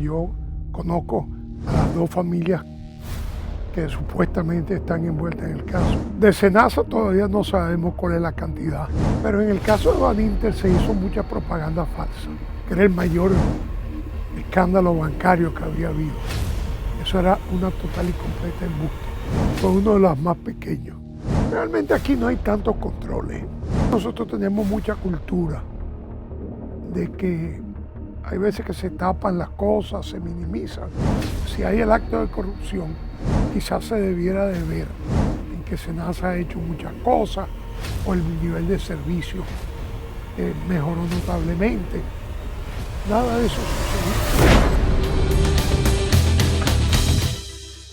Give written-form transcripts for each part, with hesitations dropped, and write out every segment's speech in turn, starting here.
yo conozco a las dos familias que supuestamente están envueltas en el caso. De Senasa todavía no sabemos cuál es la cantidad, pero en el caso de Baninter se hizo mucha propaganda falsa, que era el mayor escándalo bancario que había habido. Eso era una total y completa embuste. Fue uno de los más pequeños. Realmente aquí no hay tantos controles. Nosotros tenemos mucha cultura de que hay veces que se tapan las cosas, se minimizan. Si hay el acto de corrupción, quizás se debiera de ver en que Senasa ha hecho muchas cosas o el nivel de servicio mejoró notablemente. Nada de eso sucedió.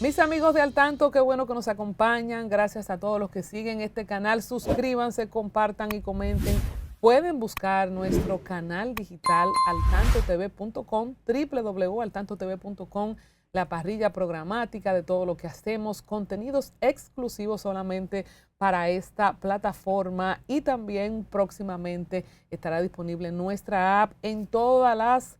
Mis amigos de Al Tanto, qué bueno que nos acompañan. Gracias a todos los que siguen este canal. Suscríbanse, compartan y comenten. Pueden buscar nuestro canal digital altantotv.com, www.altantotv.com, la parrilla programática de todo lo que hacemos, contenidos exclusivos solamente para esta plataforma y también próximamente estará disponible nuestra app en todas las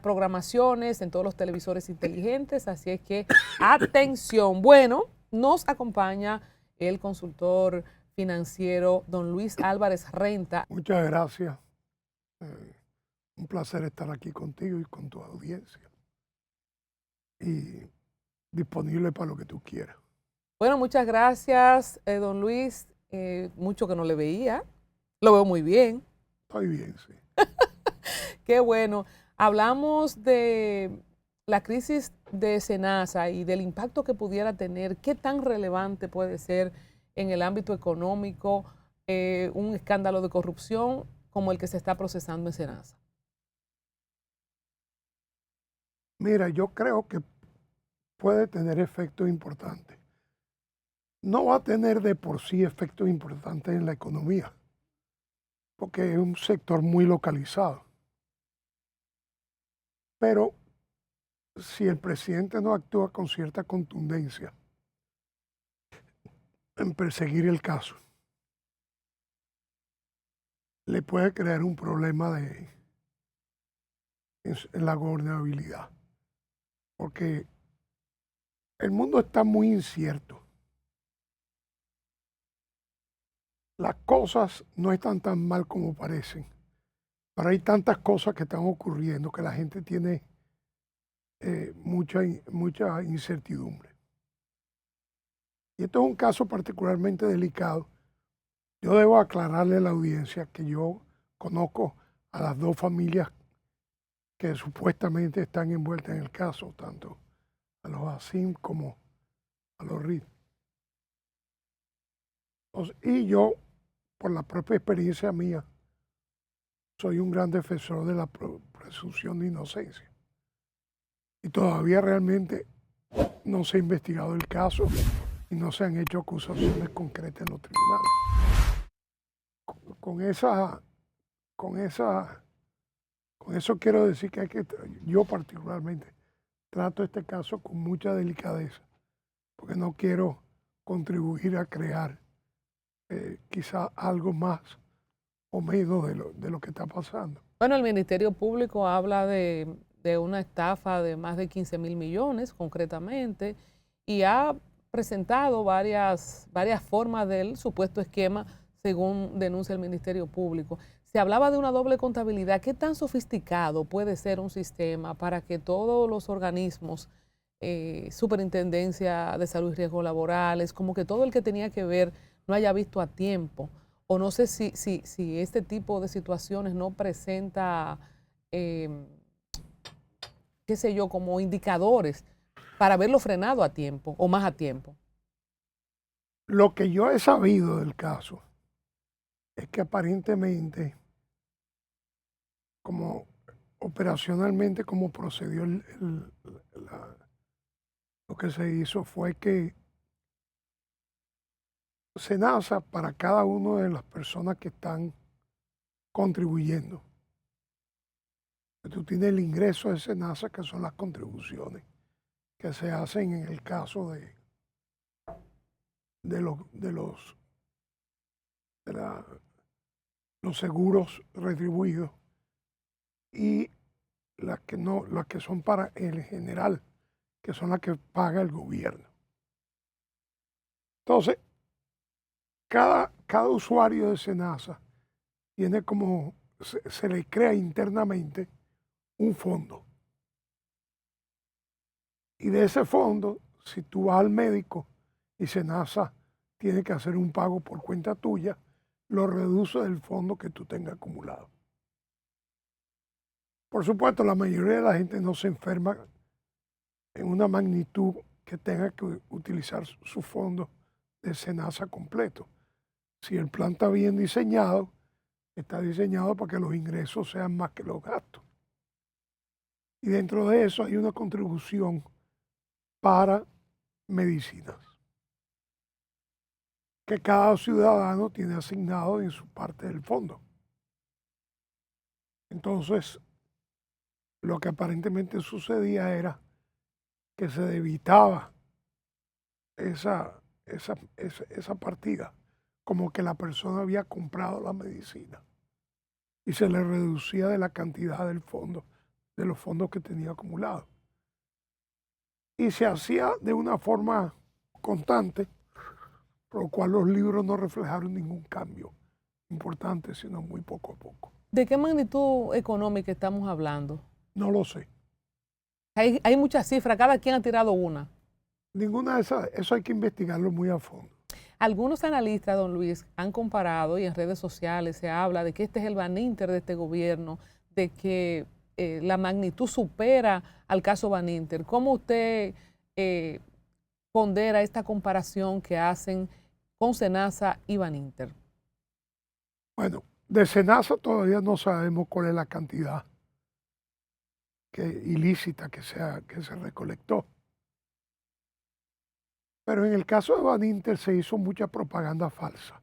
programaciones, en todos los televisores inteligentes, así es que atención. Bueno, nos acompaña el consultor financiero don Luis Álvarez Renta. Muchas gracias. Un placer estar aquí contigo y con tu audiencia. Y disponible para lo que tú quieras. Bueno, muchas gracias, don Luis. Mucho que no le veía. Lo veo muy bien. Estoy bien, sí. Qué bueno. Hablamos de la crisis de Senasa y del impacto que pudiera tener. ¿Qué tan relevante puede ser en el ámbito económico un escándalo de corrupción como el que se está procesando en Senasa? Mira, yo creo que puede tener efectos importantes. No va a tener de por sí efectos importantes en la economía, porque es un sector muy localizado. Pero si el presidente no actúa con cierta contundencia en perseguir el caso, le puede crear un problema en la gobernabilidad, porque el mundo está muy incierto. Las cosas no están tan mal como parecen, pero hay tantas cosas que están ocurriendo que la gente tiene mucha incertidumbre. Y esto es un caso particularmente delicado. Yo debo aclararle a la audiencia que yo conozco a las dos familias que supuestamente están envueltas en el caso, tanto a los Asim como a los Reed. Y yo, por la propia experiencia mía, soy un gran defensor de la presunción de inocencia. Y todavía realmente no se ha investigado el caso y no se han hecho acusaciones concretas en los tribunales. Con eso quiero decir que yo particularmente trato este caso con mucha delicadeza, porque no quiero contribuir a crear quizá algo más o menos de lo que está pasando. Bueno, el Ministerio Público habla de una estafa de más de 15.000 millones concretamente y ha presentado varias formas del supuesto esquema según denuncia el Ministerio Público. Se hablaba de una doble contabilidad. ¿Qué tan sofisticado puede ser un sistema para que todos los organismos, Superintendencia de Salud y Riesgos Laborales, como que todo el que tenía que ver no haya visto a tiempo? O no sé si este tipo de situaciones no presenta, qué sé yo, como indicadores para haberlo frenado a tiempo o más a tiempo. Lo que yo he sabido del caso es que aparentemente, como operacionalmente, como procedió lo que se hizo fue que Senasa, para cada una de las personas que están contribuyendo, tú tienes el ingreso de Senasa, que son las contribuciones que se hacen en el caso de los seguros retribuidos, y las que son para el general, que son las que paga el gobierno. Entonces, cada usuario de SENASA tiene como, se le crea internamente un fondo. Y de ese fondo, si tú vas al médico y SENASA tiene que hacer un pago por cuenta tuya, lo reduce del fondo que tú tengas acumulado. Por supuesto, la mayoría de la gente no se enferma en una magnitud que tenga que utilizar su fondo de SENASA completo. Si el plan está bien diseñado, está diseñado para que los ingresos sean más que los gastos. Y dentro de eso hay una contribución para medicinas, que cada ciudadano tiene asignado en su parte del fondo. Entonces, lo que aparentemente sucedía era que se evitaba esa partida, como que la persona había comprado la medicina y se le reducía de la cantidad del fondo, de los fondos que tenía acumulados. Y se hacía de una forma constante, por lo cual los libros no reflejaron ningún cambio importante, sino muy poco a poco. ¿De qué magnitud económica estamos hablando? No lo sé. Hay muchas cifras, cada quien ha tirado una. Ninguna de esas, eso hay que investigarlo muy a fondo. Algunos analistas, don Luis, han comparado y en redes sociales se habla de que este es el Baninter de este gobierno, de que la magnitud supera al caso Baninter. ¿Cómo usted pondera esta comparación que hacen con SENASA y Baninter? Bueno, de SENASA todavía no sabemos cuál es la cantidad ilícita que se recolectó. Pero en el caso de Baninter se hizo mucha propaganda falsa.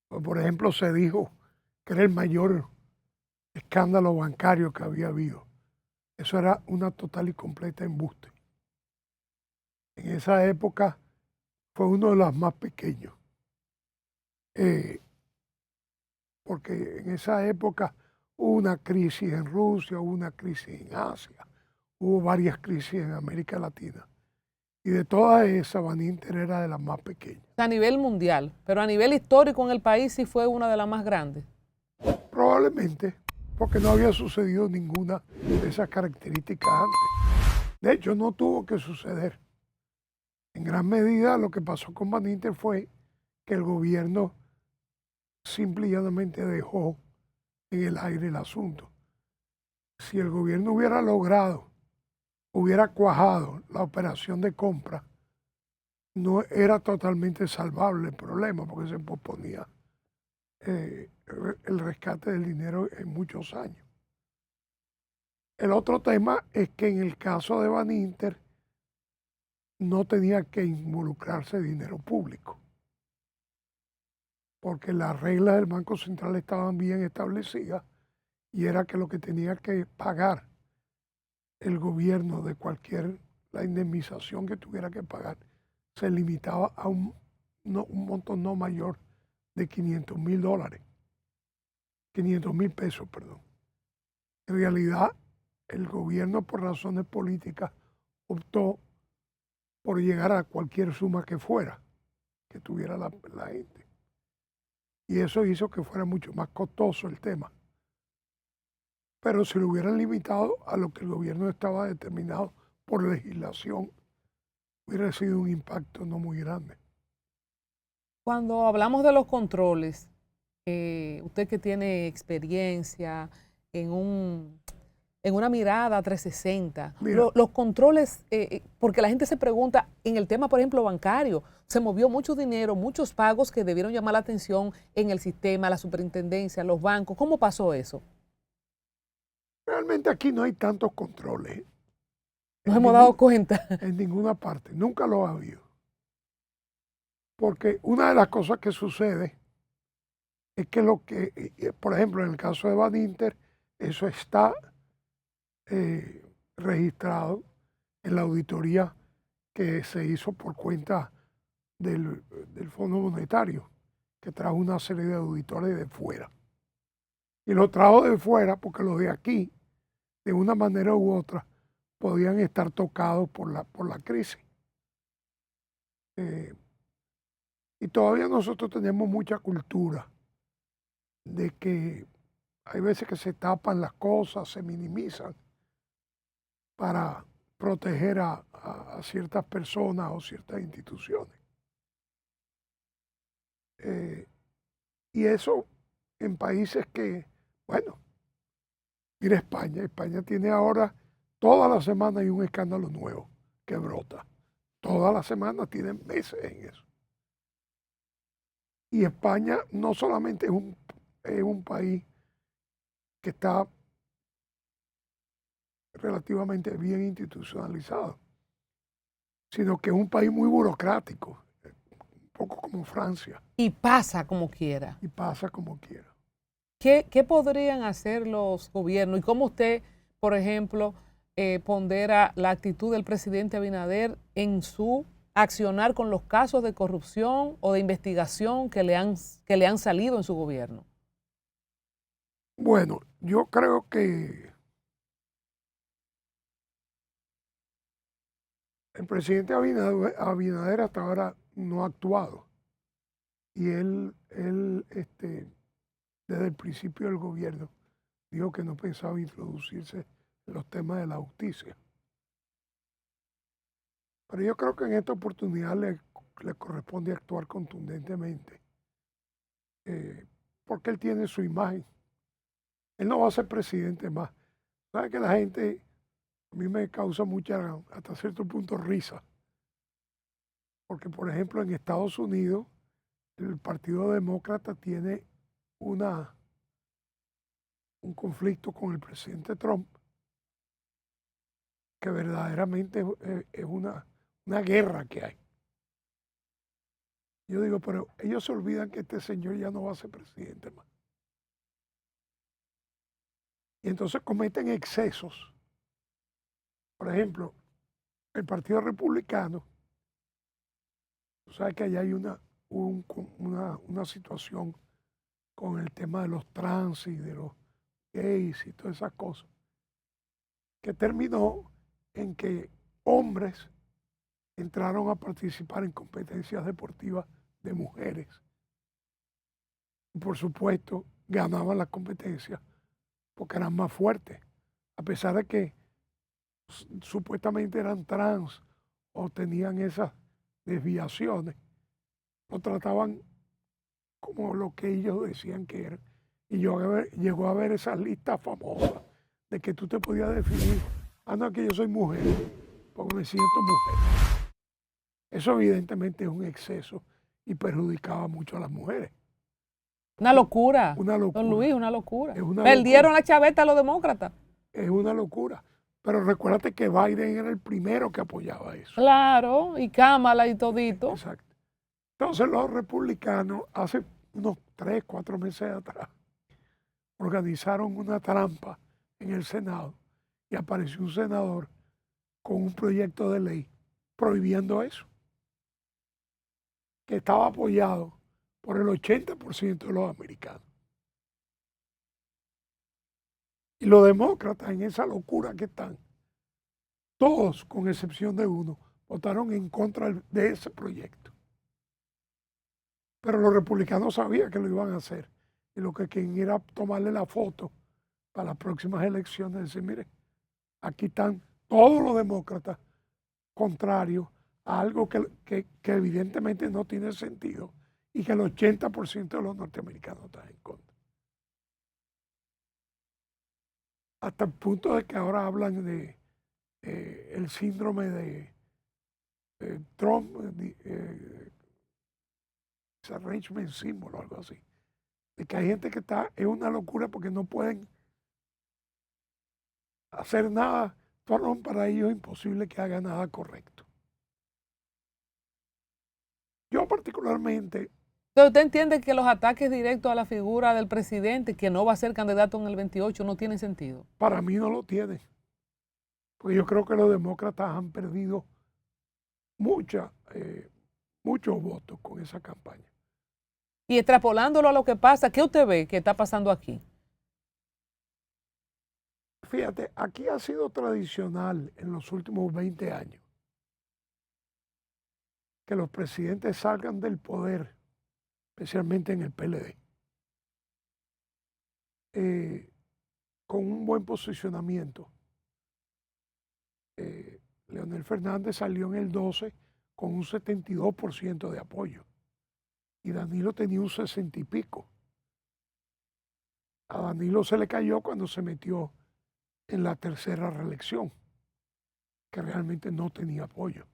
Por ejemplo, se dijo que era el mayor escándalo bancario que había habido. Eso era una total y completa embuste. En esa época fue uno de los más pequeños. Porque en esa época hubo una crisis en Rusia, hubo una crisis en Asia, hubo varias crisis en América Latina. Y de todas esas, Baninter era de las más pequeñas. A nivel mundial, pero a nivel histórico en el país sí fue una de las más grandes. Probablemente, porque no había sucedido ninguna de esas características antes. De hecho, no tuvo que suceder. En gran medida lo que pasó con Baninter fue que el gobierno simple y llanamente dejó en el aire el asunto. Si el gobierno hubiera cuajado la operación de compra, no era totalmente salvable el problema porque se posponía el rescate del dinero en muchos años. El otro tema es que en el caso de Baninter no tenía que involucrarse dinero público, porque las reglas del Banco Central estaban bien establecidas y era que lo que tenía que pagar el gobierno de la indemnización que tuviera que pagar se limitaba a un monto no mayor de $500,000, 500,000 pesos, perdón. En realidad, el gobierno por razones políticas optó por llegar a cualquier suma que fuera, que tuviera la gente. Y eso hizo que fuera mucho más costoso el tema. Pero si lo hubieran limitado a lo que el gobierno estaba determinado por legislación, hubiera sido un impacto no muy grande. Cuando hablamos de los controles, usted que tiene experiencia en una mirada 360, los controles, porque la gente se pregunta, en el tema, por ejemplo, bancario, se movió mucho dinero, muchos pagos que debieron llamar la atención en el sistema, la superintendencia, los bancos. ¿Cómo pasó eso? Realmente aquí no hay tantos controles. Nos hemos dado cuenta. En ninguna parte, nunca lo ha habido. Porque una de las cosas que sucede es que por ejemplo, en el caso de Baninter, eso está registrado en la auditoría que se hizo por cuenta del Fondo Monetario, que trajo una serie de auditores de fuera. Y lo trajo de fuera porque los de aquí de una manera u otra podían estar tocados por la crisis. Y todavía nosotros tenemos mucha cultura de que hay veces que se tapan las cosas, se minimizan para proteger a ciertas personas o ciertas instituciones. Y eso en países que, bueno, mira España. España tiene ahora, toda la semana hay un escándalo nuevo que brota. Toda la semana tienen meses en eso. Y España no solamente es un país que está relativamente bien institucionalizado, sino que es un país muy burocrático, un poco como Francia. Y pasa como quiera. Y pasa como quiera. ¿Qué podrían hacer los gobiernos? ¿Y cómo usted, por ejemplo, pondera la actitud del presidente Abinader en su accionar con los casos de corrupción o de investigación que le han salido en su gobierno? Bueno, yo creo que el presidente Abinader hasta ahora no ha actuado. Y él desde el principio del gobierno dijo que no pensaba introducirse en los temas de la justicia. Pero yo creo que en esta oportunidad le corresponde actuar contundentemente, porque él tiene su imagen. Él no va a ser presidente más. ¿Sabe que la gente, a mí me causa mucha, hasta cierto punto, risa? Porque, por ejemplo, en Estados Unidos, el Partido Demócrata tiene un conflicto con el presidente Trump, que verdaderamente es una guerra que hay. Yo digo, pero ellos se olvidan que este señor ya no va a ser presidente más. Y entonces cometen excesos. Por ejemplo, el Partido Republicano, tú sabes que allá hay una situación con el tema de los trans y de los gays y todas esas cosas, que terminó en que hombres entraron a participar en competencias deportivas de mujeres. Y por supuesto, ganaban las competencias porque eran más fuertes, a pesar de que supuestamente eran trans o tenían esas desviaciones, lo trataban como lo que ellos decían que eran. Y llegó a ver esas listas famosas de que tú te podías definir, no, que yo soy mujer, porque me siento mujer. Eso evidentemente es un exceso y perjudicaba mucho a las mujeres. Una locura. Una locura. Don Luis, una locura. Una Perdieron locura. la chaveta a los demócratas. Es una locura. Pero recuérdate que Biden era el primero que apoyaba eso. Claro, y Kamala y todito. Exacto. Entonces los republicanos, hace unos 3, 4 meses atrás, organizaron una trampa en el Senado y apareció un senador con un proyecto de ley prohibiendo eso, que estaba apoyado por el 80% de los americanos. Y los demócratas, en esa locura que están, todos, con excepción de uno, votaron en contra de ese proyecto. Pero los republicanos sabían que lo iban a hacer. Y lo que querían era tomarle la foto para las próximas elecciones y decir, mire, aquí están todos los demócratas contrarios a algo que evidentemente no tiene sentido y que el 80% de los norteamericanos están en contra. Hasta el punto de que ahora hablan de el síndrome de Trump, disarrangement syndrome o algo así. De que hay gente que es una locura porque no pueden hacer nada. Trump, para ellos es imposible que haga nada correcto. Yo particularmente... Pero usted entiende que los ataques directos a la figura del presidente, que no va a ser candidato en el 28, no tienen sentido. Para mí no lo tiene. Porque yo creo que los demócratas han perdido muchos votos con esa campaña. Y extrapolándolo a lo que pasa, ¿qué usted ve que está pasando aquí? Fíjate, aquí ha sido tradicional en los últimos 20 años que los presidentes salgan del poder, especialmente en el PLD, con un buen posicionamiento. Leonel Fernández salió en el 12 con un 72% de apoyo y Danilo tenía un 60 y pico. A Danilo se le cayó cuando se metió en la tercera reelección, que realmente no tenía apoyo.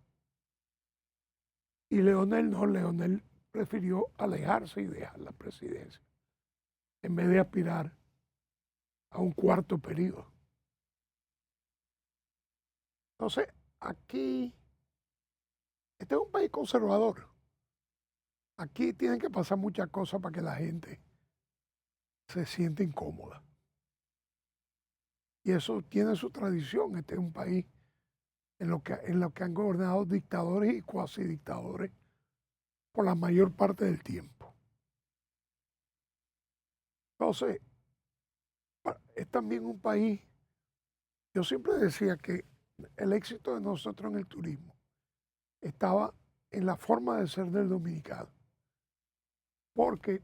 Y Leonel no, Leonel prefirió alejarse y dejar la presidencia, en vez de aspirar a un cuarto periodo. Entonces, aquí, este es un país conservador. Aquí tienen que pasar muchas cosas para que la gente se sienta incómoda. Y eso tiene su tradición. Este es un país en lo que han gobernado dictadores y cuasi dictadores por la mayor parte del tiempo. Entonces, es también un país, yo siempre decía que el éxito de nosotros en el turismo estaba en la forma de ser del dominicano. Porque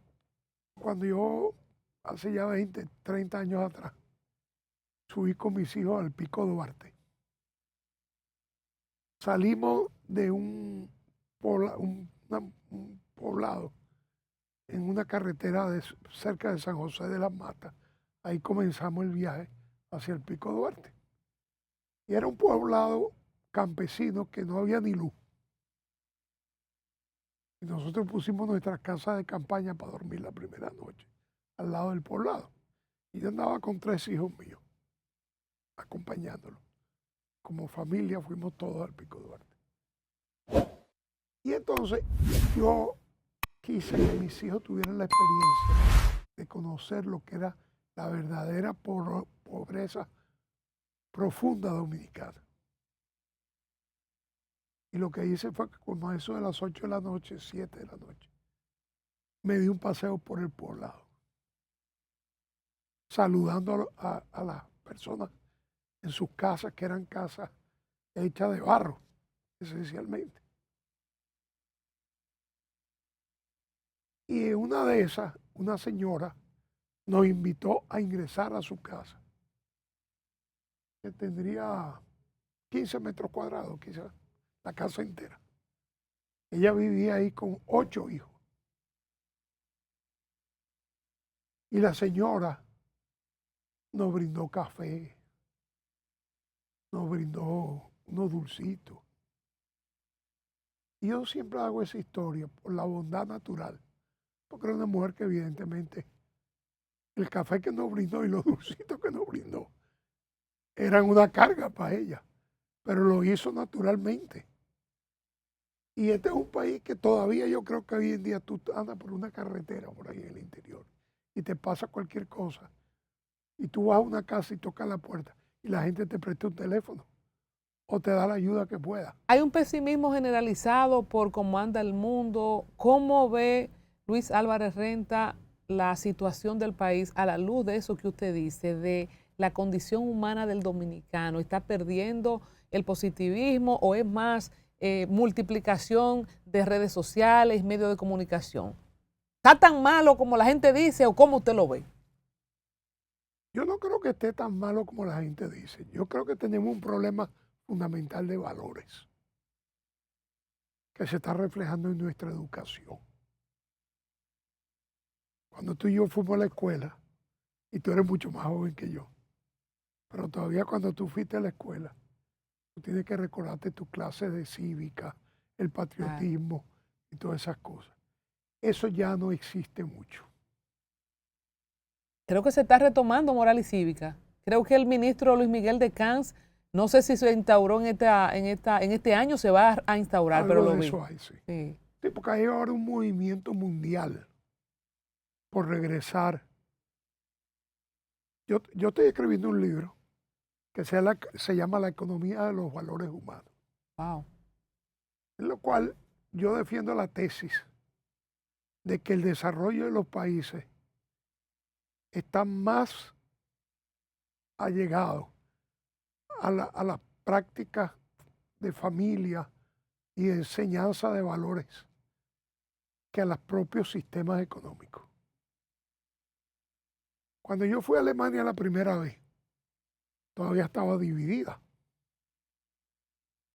cuando yo, hace ya 20, 30 años atrás, subí con mis hijos al Pico Duarte, salimos de un poblado en una carretera cerca de San José de las Matas. Ahí comenzamos el viaje hacia el Pico Duarte. Y era un poblado campesino que no había ni luz. Y nosotros pusimos nuestra casa de campaña para dormir la primera noche, al lado del poblado. Y yo andaba con 3 hijos míos, acompañándolos. Como familia fuimos todos al Pico Duarte. Y entonces yo quise que mis hijos tuvieran la experiencia de conocer lo que era la verdadera pobreza profunda dominicana. Y lo que hice fue que como a eso de las 8 de la noche, 7 de la noche, me di un paseo por el poblado, saludando a las personas en sus casas, que eran casas hechas de barro, esencialmente. Y en una de esas, una señora nos invitó a ingresar a su casa, que tendría 15 metros cuadrados, quizás, la casa entera. Ella vivía ahí con 8 hijos. Y la señora nos brindó café, nos brindó unos dulcitos. Y yo siempre hago esa historia por la bondad natural, porque era una mujer que evidentemente el café que nos brindó y los dulcitos que nos brindó eran una carga para ella, pero lo hizo naturalmente. Y este es un país que todavía yo creo que hoy en día tú andas por una carretera por ahí en el interior y te pasa cualquier cosa y tú vas a una casa y tocas la puerta y la gente te presta un teléfono o te da la ayuda que pueda. Hay un pesimismo generalizado por cómo anda el mundo. ¿Cómo ve Luis Álvarez Renta la situación del país a la luz de eso que usted dice, de la condición humana del dominicano? ¿Está perdiendo el positivismo o es más multiplicación de redes sociales, medios de comunicación? ¿Está tan malo como la gente dice o cómo usted lo ve? Yo no creo que esté tan malo como la gente dice. Yo creo que tenemos un problema fundamental de valores que se está reflejando en nuestra educación. Cuando tú y yo fuimos a la escuela, y tú eres mucho más joven que yo, pero todavía cuando tú fuiste a la escuela, tú tienes que recordarte tu clase de cívica, el patriotismo y todas esas cosas. Eso ya no existe mucho. Creo que se está retomando moral y cívica. Creo que el ministro Luis Miguel de Camps, no sé si se instauró en este año, se va a instaurar, Algo pero lo de vi. eso hay, sí. Sí. Sí, porque hay ahora un movimiento mundial por regresar. Yo estoy escribiendo un libro que se llama La economía de los valores humanos. Wow. En lo cual yo defiendo la tesis de que el desarrollo de los países está más allegado a la práctica de familia y de enseñanza de valores que a los propios sistemas económicos. Cuando yo fui a Alemania la primera vez, todavía estaba dividida.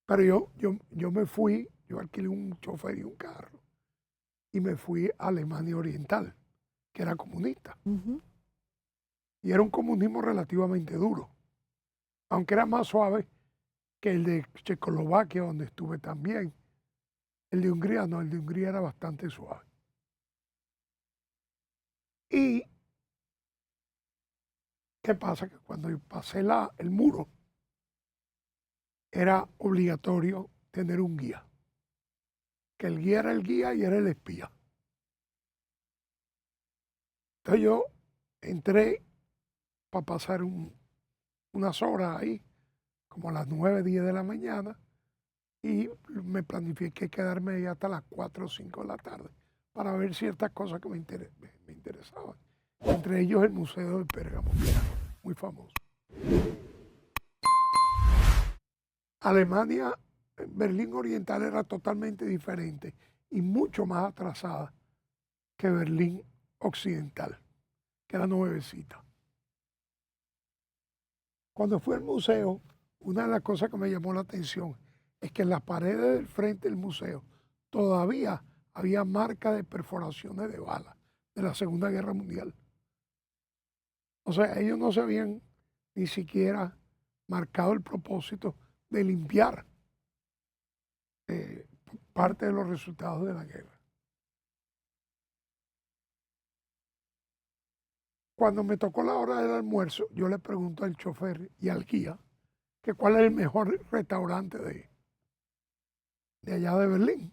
Pero yo me fui, yo alquilé un chofer y un carro y me fui a Alemania Oriental, que era comunista. Y era un comunismo relativamente duro, aunque era más suave que el de Checoslovaquia, donde estuve también. El de Hungría no, el de Hungría era bastante suave. Y ¿qué pasa? Que cuando yo pasé el muro, era obligatorio tener un guía. Que el guía era el guía y era el espía. Entonces yo entré para pasar unas horas ahí, como a las 9, 10 de la mañana, y me planifiqué quedarme ahí hasta las 4 o 5 de la tarde para ver ciertas cosas que me interesaban. Entre ellos el Museo de Pérgamo, que era muy famoso. Alemania, Berlín Oriental era totalmente diferente y mucho más atrasada que Berlín Occidental, que era nuevecita. Cuando fui al museo, una de las cosas que me llamó la atención es que en las paredes del frente del museo todavía había marcas de perforaciones de balas de la Segunda Guerra Mundial. O sea, ellos no se habían ni siquiera marcado el propósito de limpiar parte de los resultados de la guerra. Cuando me tocó la hora del almuerzo, yo le pregunto al chofer y al guía que cuál es el mejor restaurante de allá de Berlín.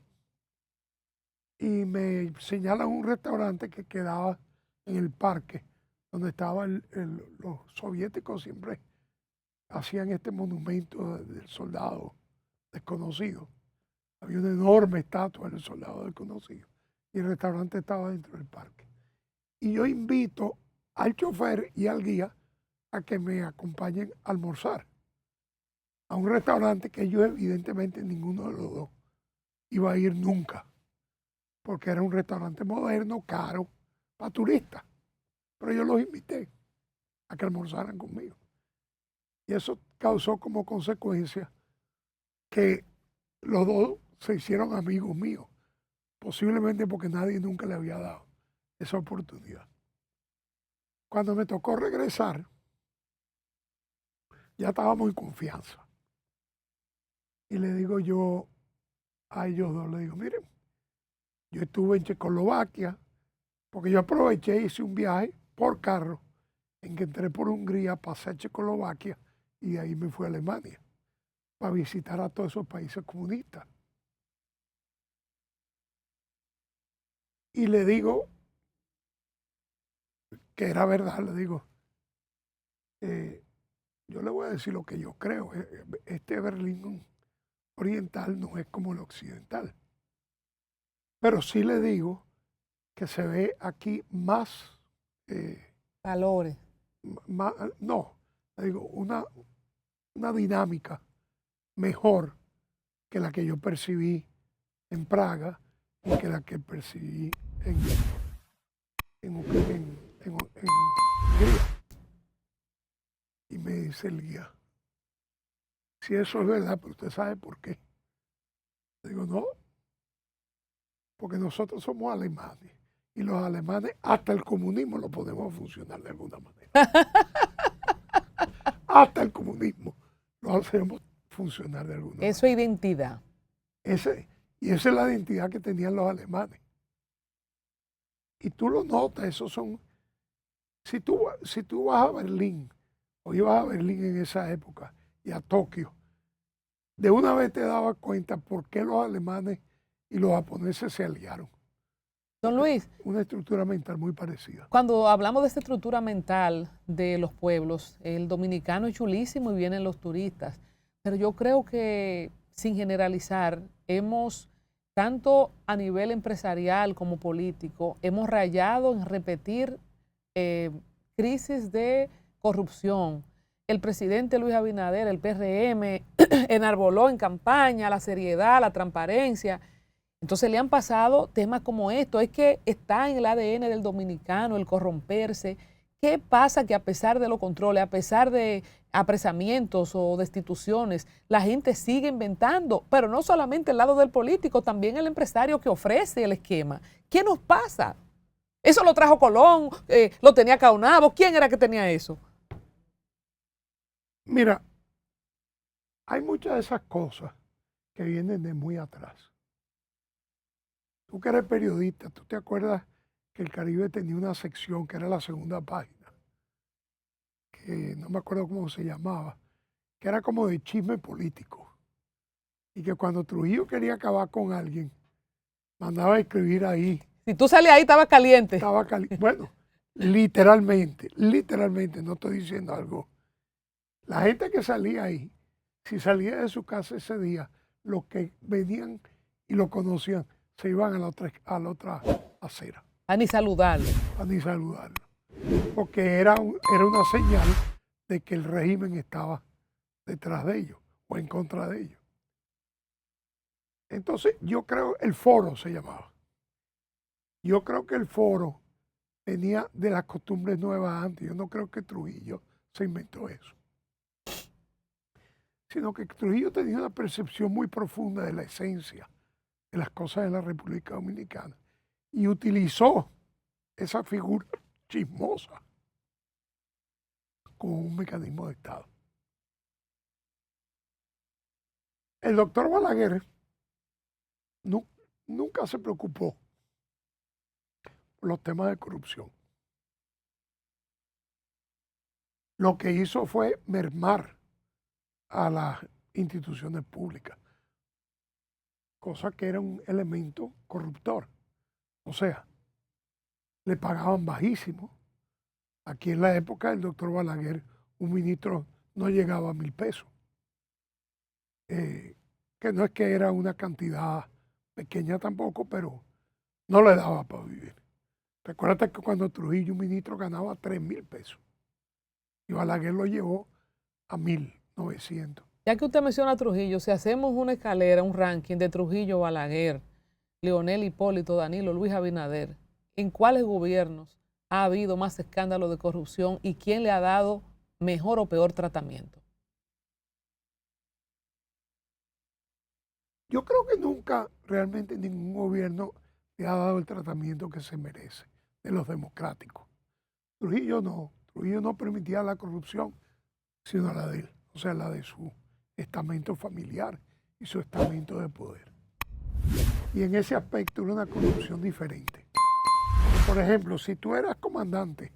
Y me señalan un restaurante que quedaba en el parque, donde estaban los soviéticos siempre hacían este monumento del soldado desconocido. Había una enorme estatua del soldado desconocido y el restaurante estaba dentro del parque. Y yo invito al chofer y al guía a que me acompañen a almorzar a un restaurante que yo evidentemente ninguno de los dos iba a ir nunca, porque era un restaurante moderno, caro, para turistas. Pero yo los invité a que almorzaran conmigo. Y eso causó como consecuencia que los dos se hicieron amigos míos, posiblemente porque nadie nunca le había dado esa oportunidad. Cuando me tocó regresar, ya estábamos en confianza. Y le digo yo a ellos dos, le digo, miren, yo estuve en Checoslovaquia, porque yo aproveché y hice un viaje por carro, en que entré por Hungría, pasé a Checoslovaquia y de ahí me fui a Alemania, para visitar a todos esos países comunistas. Y le digo que era verdad, le digo, yo le voy a decir lo que yo creo, este Berlín Oriental no es como el occidental. Pero sí le digo que se ve aquí más... valores. No, le digo, una dinámica mejor que la que yo percibí en Praga y que la que percibí en Hungría. Y me dice el guía, si eso es verdad, pero usted sabe por qué. Le digo, no, porque nosotros somos alemanes y los alemanes hasta el comunismo lo podemos funcionar de alguna manera. Hasta el comunismo lo hacemos funcionar de alguna manera. Eso es identidad. Y esa es la identidad que tenían los alemanes. Y tú lo notas, esos son... Si tú vas a Berlín, o ibas a Berlín en esa época, y a Tokio, de una vez te dabas cuenta por qué los alemanes y los japoneses se aliaron. Don Luis, una estructura mental muy parecida. Cuando hablamos de esta estructura mental de los pueblos, el dominicano es chulísimo y vienen los turistas, pero yo creo que, sin generalizar, hemos, tanto a nivel empresarial como político, hemos rayado en repetir crisis de corrupción, el presidente Luis Abinader, el PRM, enarboló en campaña la seriedad, la transparencia. Entonces le han pasado temas como esto. Es que está en el ADN del dominicano el corromperse. ¿Qué pasa que a pesar de los controles, a pesar de apresamientos o destituciones, la gente sigue inventando? Pero no solamente el lado del político, también el empresario que ofrece el esquema. ¿Qué nos pasa? Eso lo trajo Colón, lo tenía Caunabo. ¿Quién era que tenía eso? Mira, hay muchas de esas cosas que vienen de muy atrás. Tú que eres periodista, ¿tú te acuerdas que el Caribe tenía una sección que era la segunda página? Que no me acuerdo cómo se llamaba, que era como de chisme político. Y que cuando Trujillo quería acabar con alguien, mandaba a escribir ahí. Si tú salías ahí, estaba caliente. Bueno, literalmente, no estoy diciendo algo. La gente que salía ahí, si salía de su casa ese día, los que venían y lo conocían, se iban a la otra acera. A ni saludarlo. A ni saludarlo. Porque era una señal de que el régimen estaba detrás de ellos o en contra de ellos. Entonces, yo creo, el foro se llamaba. Yo creo que el foro venía de las costumbres nuevas antes. Yo no creo que Trujillo se inventó eso. Sino que Trujillo tenía una percepción muy profunda de la esencia de las cosas de la República Dominicana y utilizó esa figura chismosa como un mecanismo de Estado. El doctor Balaguer nunca se preocupó por los temas de corrupción. Lo que hizo fue mermar a las instituciones públicas, cosa que era un elemento corruptor. O sea, le pagaban bajísimo. Aquí en la época del doctor Balaguer, un ministro no llegaba a 1,000 pesos. Que no es que era una cantidad pequeña tampoco, pero no le daba para vivir. Recuérdate que cuando Trujillo, un ministro, ganaba 3,000 pesos y Balaguer lo llevó a 1,900. Ya que usted menciona a Trujillo, si hacemos una escalera, un ranking de Trujillo, Balaguer, Leonel Hipólito, Danilo, Luis Abinader, ¿en cuáles gobiernos ha habido más escándalos de corrupción y quién le ha dado mejor o peor tratamiento? Yo creo que nunca realmente ningún gobierno le ha dado el tratamiento que se merece de los democráticos. Trujillo no permitía la corrupción, sino la de él, o sea, la de su estamento familiar y su estamento de poder. Y en ese aspecto era una corrupción diferente. Por ejemplo, si tú eras comandante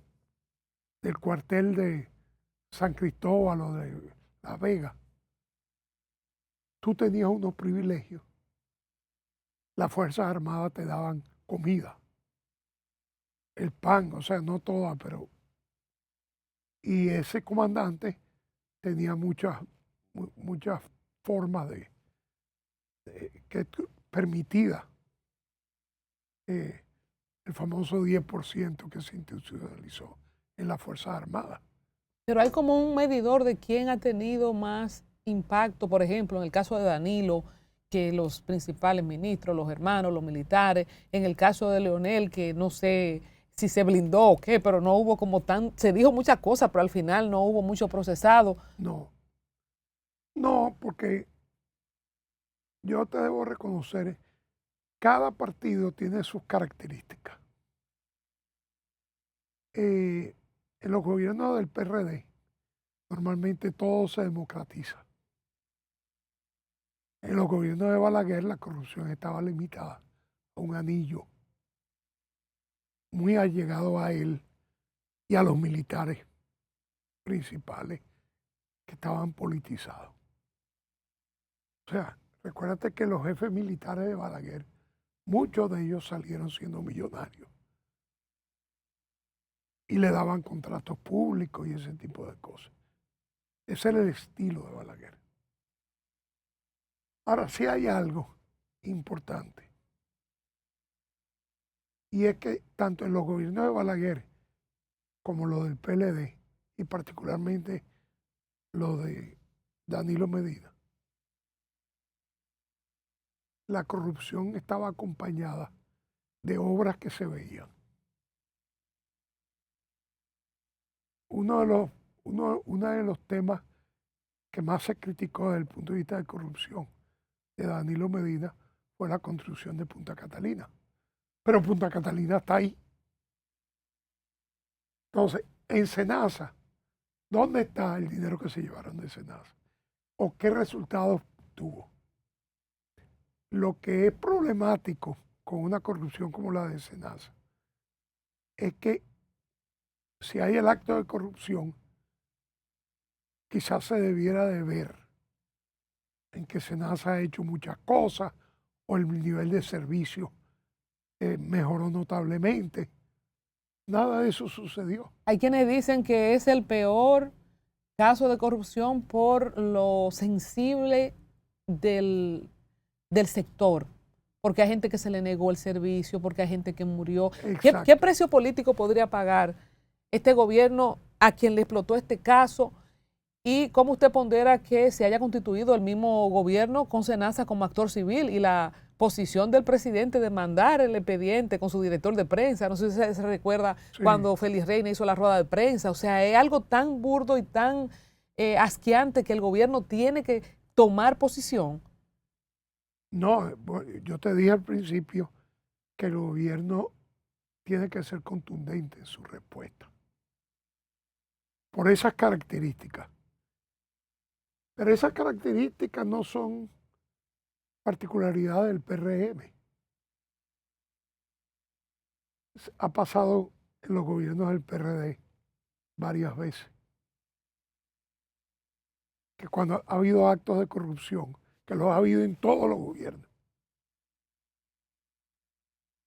del cuartel de San Cristóbal o de La Vega, tú tenías unos privilegios. Las Fuerzas Armadas te daban comida, el pan, o sea, no toda, pero... Y ese comandante tenía muchas formas que permitida el famoso 10% que se institucionalizó en las Fuerzas Armadas. Pero hay como un medidor de quién ha tenido más impacto, por ejemplo, en el caso de Danilo, que los principales ministros, los hermanos, los militares, en el caso de Leonel, que no sé si se blindó o qué, pero no hubo se dijo muchas cosas, pero al final no hubo mucho procesado. No, porque yo te debo reconocer, cada partido tiene sus características. En los gobiernos del PRD, normalmente todo se democratiza. En los gobiernos de Balaguer la corrupción estaba limitada a un anillo muy allegado a él y a los militares principales que estaban politizados. O sea, recuérdate que los jefes militares de Balaguer, muchos de ellos salieron siendo millonarios y le daban contratos públicos y ese tipo de cosas. Ese era el estilo de Balaguer. Ahora, sí hay algo importante, y es que tanto en los gobiernos de Balaguer como los del PLD, y particularmente lo de Danilo Medina, la corrupción estaba acompañada de obras que se veían. Uno de los temas que más se criticó desde el punto de vista de corrupción de Danilo Medina fue la construcción de Punta Catalina. Pero Punta Catalina está ahí. Entonces, en Senasa, ¿dónde está el dinero que se llevaron de Senasa? ¿O qué resultados tuvo? Lo que es problemático con una corrupción como la de Senasa es que si hay el acto de corrupción, quizás se debiera de ver en que Senasa ha hecho muchas cosas o el nivel de servicio mejoró notablemente. Nada de eso sucedió. Hay quienes dicen que es el peor caso de corrupción por lo sensible del sector, porque hay gente que se le negó el servicio, porque hay gente que murió. ¿Qué precio político podría pagar este gobierno a quien le explotó este caso? ¿Y cómo usted pondera que se haya constituido el mismo gobierno con Senasa como actor civil y la posición del presidente de mandar el expediente con su director de prensa? No sé si se recuerda cuando Félix Reina hizo la rueda de prensa. O sea, es algo tan burdo y tan asqueante que el gobierno tiene que tomar posición. No, yo te dije al principio que el gobierno tiene que ser contundente en su respuesta por esas características. Pero esas características no son particularidad del PRM. Ha pasado en los gobiernos del PRD varias veces. Que cuando ha habido actos de corrupción, que los ha habido en todos los gobiernos,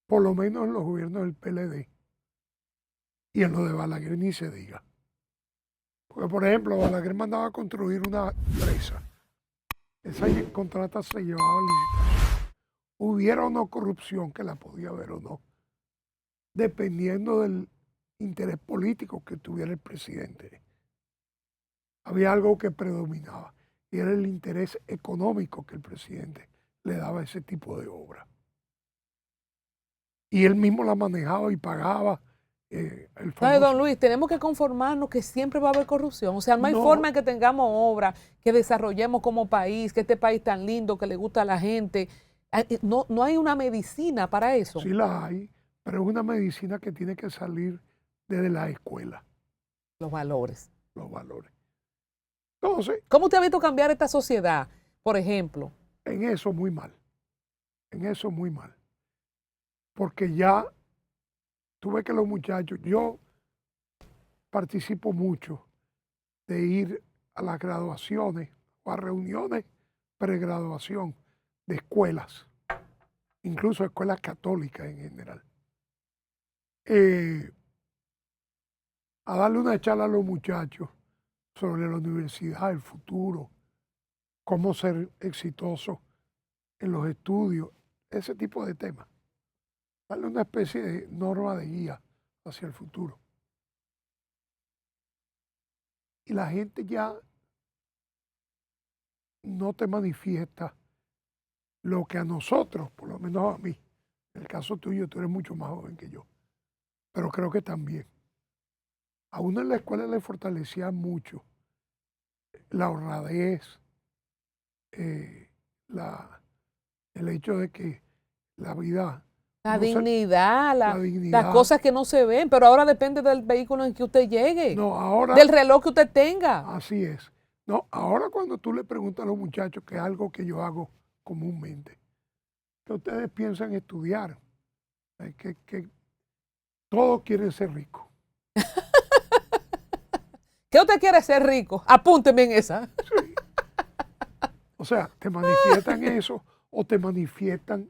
por lo menos en los gobiernos del PLD, y en los de Balaguer ni se diga. Porque, por ejemplo, Balaguer mandaba a construir una presa. Esa contrata se llevaba a licitación. Hubiera o no corrupción, que la podía haber o no, dependiendo del interés político que tuviera el presidente. Había algo que predominaba, y era el interés económico que el presidente le daba a ese tipo de obra. Y él mismo la manejaba y pagaba. No, don Luis, tenemos que conformarnos que siempre va a haber corrupción. O sea, no hay forma de que tengamos obra, que desarrollemos como país, que este país tan lindo, que le gusta a la gente. No hay una medicina para eso. Sí la hay, pero es una medicina que tiene que salir desde la escuela. Los valores. Los valores. Entonces, ¿cómo usted ha visto cambiar esta sociedad, por ejemplo? En eso muy mal. En eso muy mal. Porque ya tú ves que los muchachos, yo participo mucho de ir a las graduaciones o a reuniones pregraduación de escuelas, incluso escuelas católicas en general, a darle una charla a los muchachos sobre la universidad, el futuro, cómo ser exitoso en los estudios, ese tipo de temas. Darle una especie de norma de guía hacia el futuro. Y la gente ya no te manifiesta lo que a nosotros, por lo menos a mí, en el caso tuyo, tú eres mucho más joven que yo, pero creo que también. A uno en la escuela le fortalecía mucho la honradez, el hecho de que la vida... La dignidad, las cosas que no se ven, pero ahora depende del vehículo en que usted llegue, del reloj que usted tenga. Así es. No, ahora cuando tú le preguntas a los muchachos, que es algo que yo hago comúnmente, que ustedes piensan estudiar, que todos quieren ser ricos. ¿Qué usted quiere ser rico? Apúnteme en esa. Sí. O sea, te manifiestan eso o te manifiestan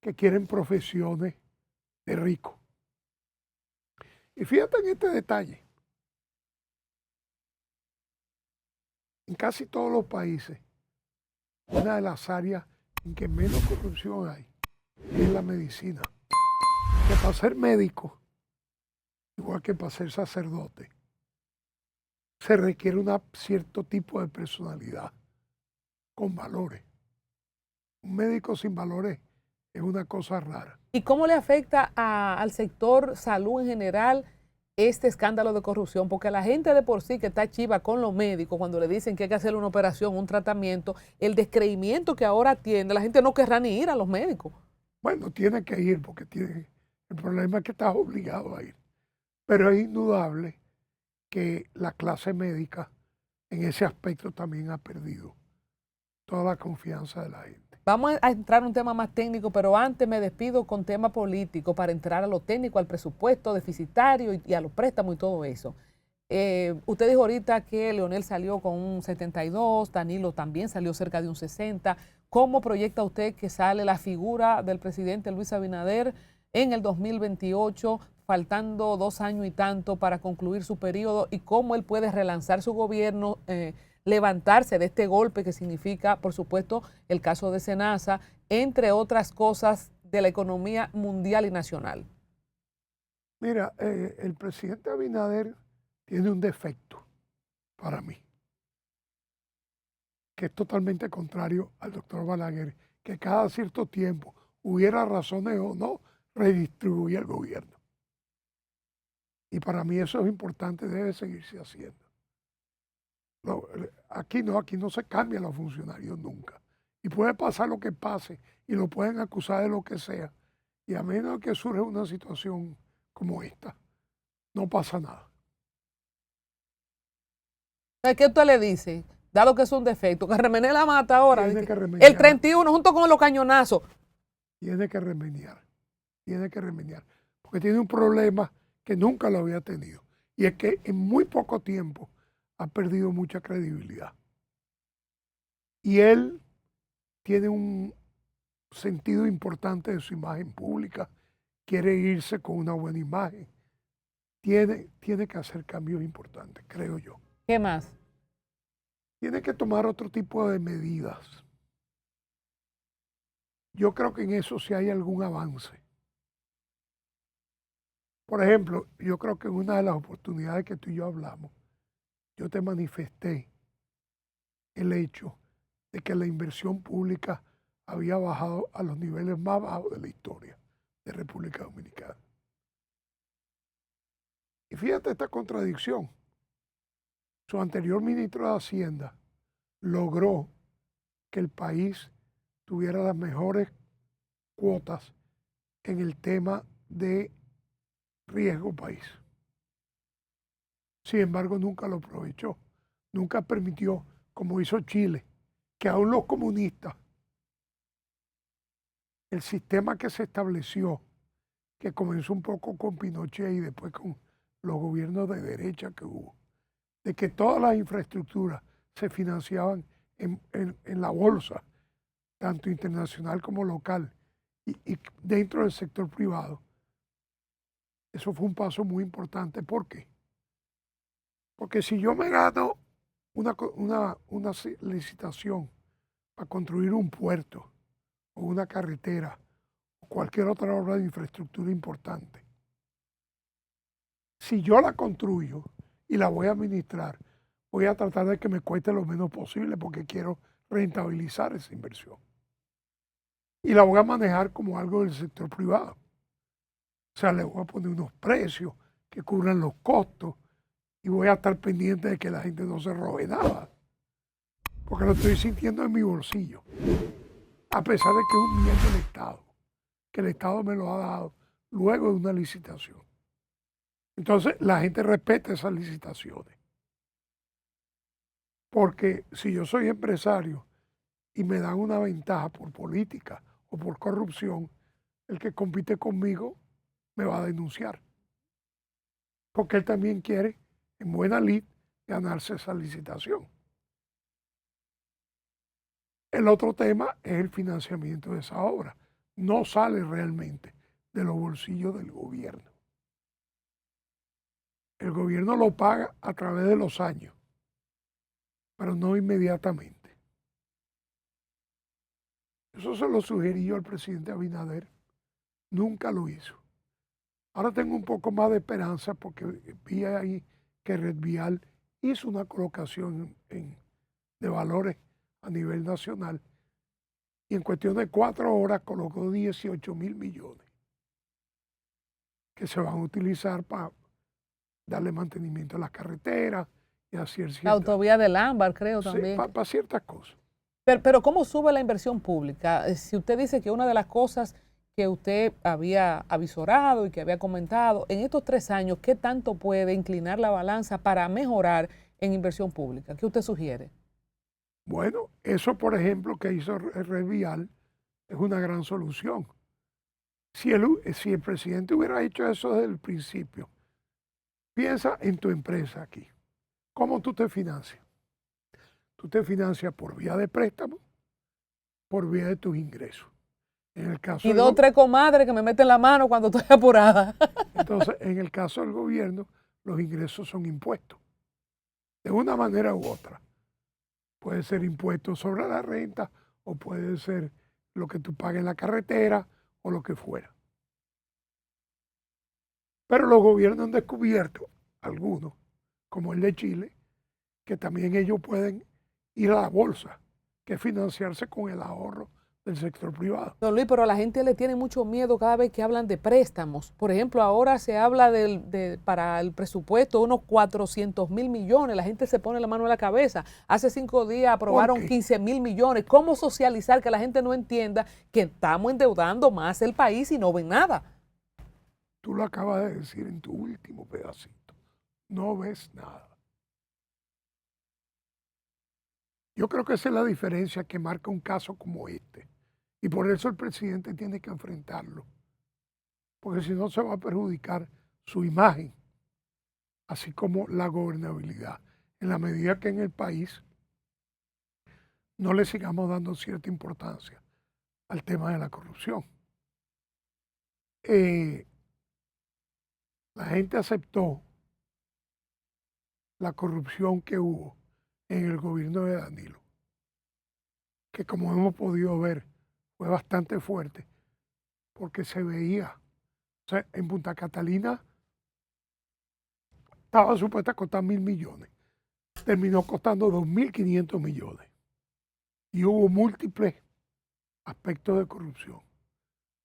que quieren profesiones de rico. Y fíjate en este detalle. En casi todos los países, una de las áreas en que menos corrupción hay es la medicina. Que para ser médico, igual que para ser sacerdote, se requiere un cierto tipo de personalidad con valores. Un médico sin valores es una cosa rara. ¿Y cómo le afecta al sector salud en general este escándalo de corrupción? Porque la gente de por sí que está chiva con los médicos, cuando le dicen que hay que hacer una operación, un tratamiento, el descreimiento que ahora tiene, la gente no querrá ni ir a los médicos. Bueno, tiene que ir porque el problema es que estás obligado a ir. Pero es indudable que la clase médica en ese aspecto también ha perdido toda la confianza de la gente. Vamos a entrar en un tema más técnico, pero antes me despido con tema político para entrar a lo técnico, al presupuesto deficitario y a los préstamos y todo eso. Usted dijo ahorita que Leonel salió con un 72, Danilo también salió cerca de un 60. ¿Cómo proyecta usted que sale la figura del presidente Luis Abinader en el 2028, faltando 2 años y tanto para concluir su periodo, y cómo él puede relanzar su gobierno, levantarse de este golpe que significa, por supuesto, el caso de Senasa, entre otras cosas de la economía mundial y nacional? Mira, el presidente Abinader tiene un defecto para mí, que es totalmente contrario al doctor Balaguer, que cada cierto tiempo, hubiera razones o no, redistribuye el gobierno. Y para mí eso es importante, debe seguirse haciendo. Aquí no se cambian los funcionarios nunca. Y puede pasar lo que pase y lo pueden acusar de lo que sea. Y a menos que surja una situación como esta, no pasa nada. ¿Qué usted le dice? Dado que es un defecto, que remenee la mata ahora. Tiene que remediar. El 31 junto con los cañonazos. Tiene que remediar. Porque tiene un problema que nunca lo había tenido. Y es que en muy poco tiempo ha perdido mucha credibilidad. Y él tiene un sentido importante de su imagen pública, quiere irse con una buena imagen. Tiene que hacer cambios importantes, creo yo. ¿Qué más? Tiene que tomar otro tipo de medidas. Yo creo que en eso sí hay algún avance. Por ejemplo, yo creo que en una de las oportunidades que tú y yo hablamos, yo te manifesté el hecho de que la inversión pública había bajado a los niveles más bajos de la historia de República Dominicana. Y fíjate esta contradicción. Su anterior ministro de Hacienda logró que el país tuviera las mejores cuotas en el tema de riesgo país. Sin embargo, nunca lo aprovechó. Nunca permitió, como hizo Chile, que aún los comunistas, el sistema que se estableció, que comenzó un poco con Pinochet y después con los gobiernos de derecha que hubo, de que todas las infraestructuras se financiaban en la bolsa, tanto internacional como local, y dentro del sector privado. Eso fue un paso muy importante. ¿Por qué? Porque si yo me gano una licitación para construir un puerto o una carretera o cualquier otra obra de infraestructura importante, si yo la construyo y la voy a administrar, voy a tratar de que me cueste lo menos posible porque quiero rentabilizar esa inversión. Y la voy a manejar como algo del sector privado. O sea, le voy a poner unos precios que cubran los costos y voy a estar pendiente de que la gente no se robe nada. Porque lo estoy sintiendo en mi bolsillo. A pesar de que es un bien del Estado, que el Estado me lo ha dado luego de una licitación. Entonces, la gente respeta esas licitaciones. Porque si yo soy empresario y me dan una ventaja por política o por corrupción, el que compite conmigo me va a denunciar. Porque él también quiere, en buena lid, ganarse esa licitación. El otro tema es el financiamiento de esa obra. No sale realmente de los bolsillos del gobierno. El gobierno lo paga a través de los años, pero no inmediatamente. Eso se lo sugerí yo al presidente Abinader. Nunca lo hizo. Ahora tengo un poco más de esperanza porque vi ahí que Red Vial hizo una colocación de valores a nivel nacional y en cuestión de 4 horas colocó 18.000 millones que se van a utilizar para darle mantenimiento a las carreteras y hacer La ciertas, autovía del Ámbar, creo sí, también. para ciertas cosas. Pero ¿cómo sube la inversión pública? Si usted dice que una de las cosas que usted había avisorado y que había comentado, en estos 3 años, ¿qué tanto puede inclinar la balanza para mejorar en inversión pública? ¿Qué usted sugiere? Bueno, eso por ejemplo que hizo Red Vial es una gran solución. Si el presidente hubiera hecho eso desde el principio, piensa en tu empresa aquí. ¿Cómo tú te financias? Tú te financias por vía de préstamo, por vía de tus ingresos. En el caso Y del 2 o 3 comadres que me meten la mano cuando estoy apurada. Entonces, en el caso del gobierno, los ingresos son impuestos, de una manera u otra. Puede ser impuesto sobre la renta o puede ser lo que tú pagues en la carretera o lo que fuera. Pero los gobiernos han descubierto, algunos, como el de Chile, que también ellos pueden ir a la bolsa, que es financiarse con el ahorro del sector privado. Don Luis, pero a la gente le tiene mucho miedo cada vez que hablan de préstamos. Por ejemplo, ahora se habla para el presupuesto unos 400.000 millones. La gente se pone la mano en la cabeza. Hace 5 días aprobaron 15.000 millones. ¿Cómo socializar que la gente no entienda que estamos endeudando más el país y no ven nada? Tú lo acabas de decir en tu último pedacito. No ves nada. Yo creo que esa es la diferencia que marca un caso como este. Y por eso el presidente tiene que enfrentarlo. Porque si no se va a perjudicar su imagen, así como la gobernabilidad. En la medida que en el país no le sigamos dando cierta importancia al tema de la corrupción. La gente aceptó la corrupción que hubo en el gobierno de Danilo, que como hemos podido ver fue bastante fuerte, porque se veía, o sea, en Punta Catalina estaba supuesta a costar 1.000 millones, terminó costando 2.500 millones y hubo múltiples aspectos de corrupción.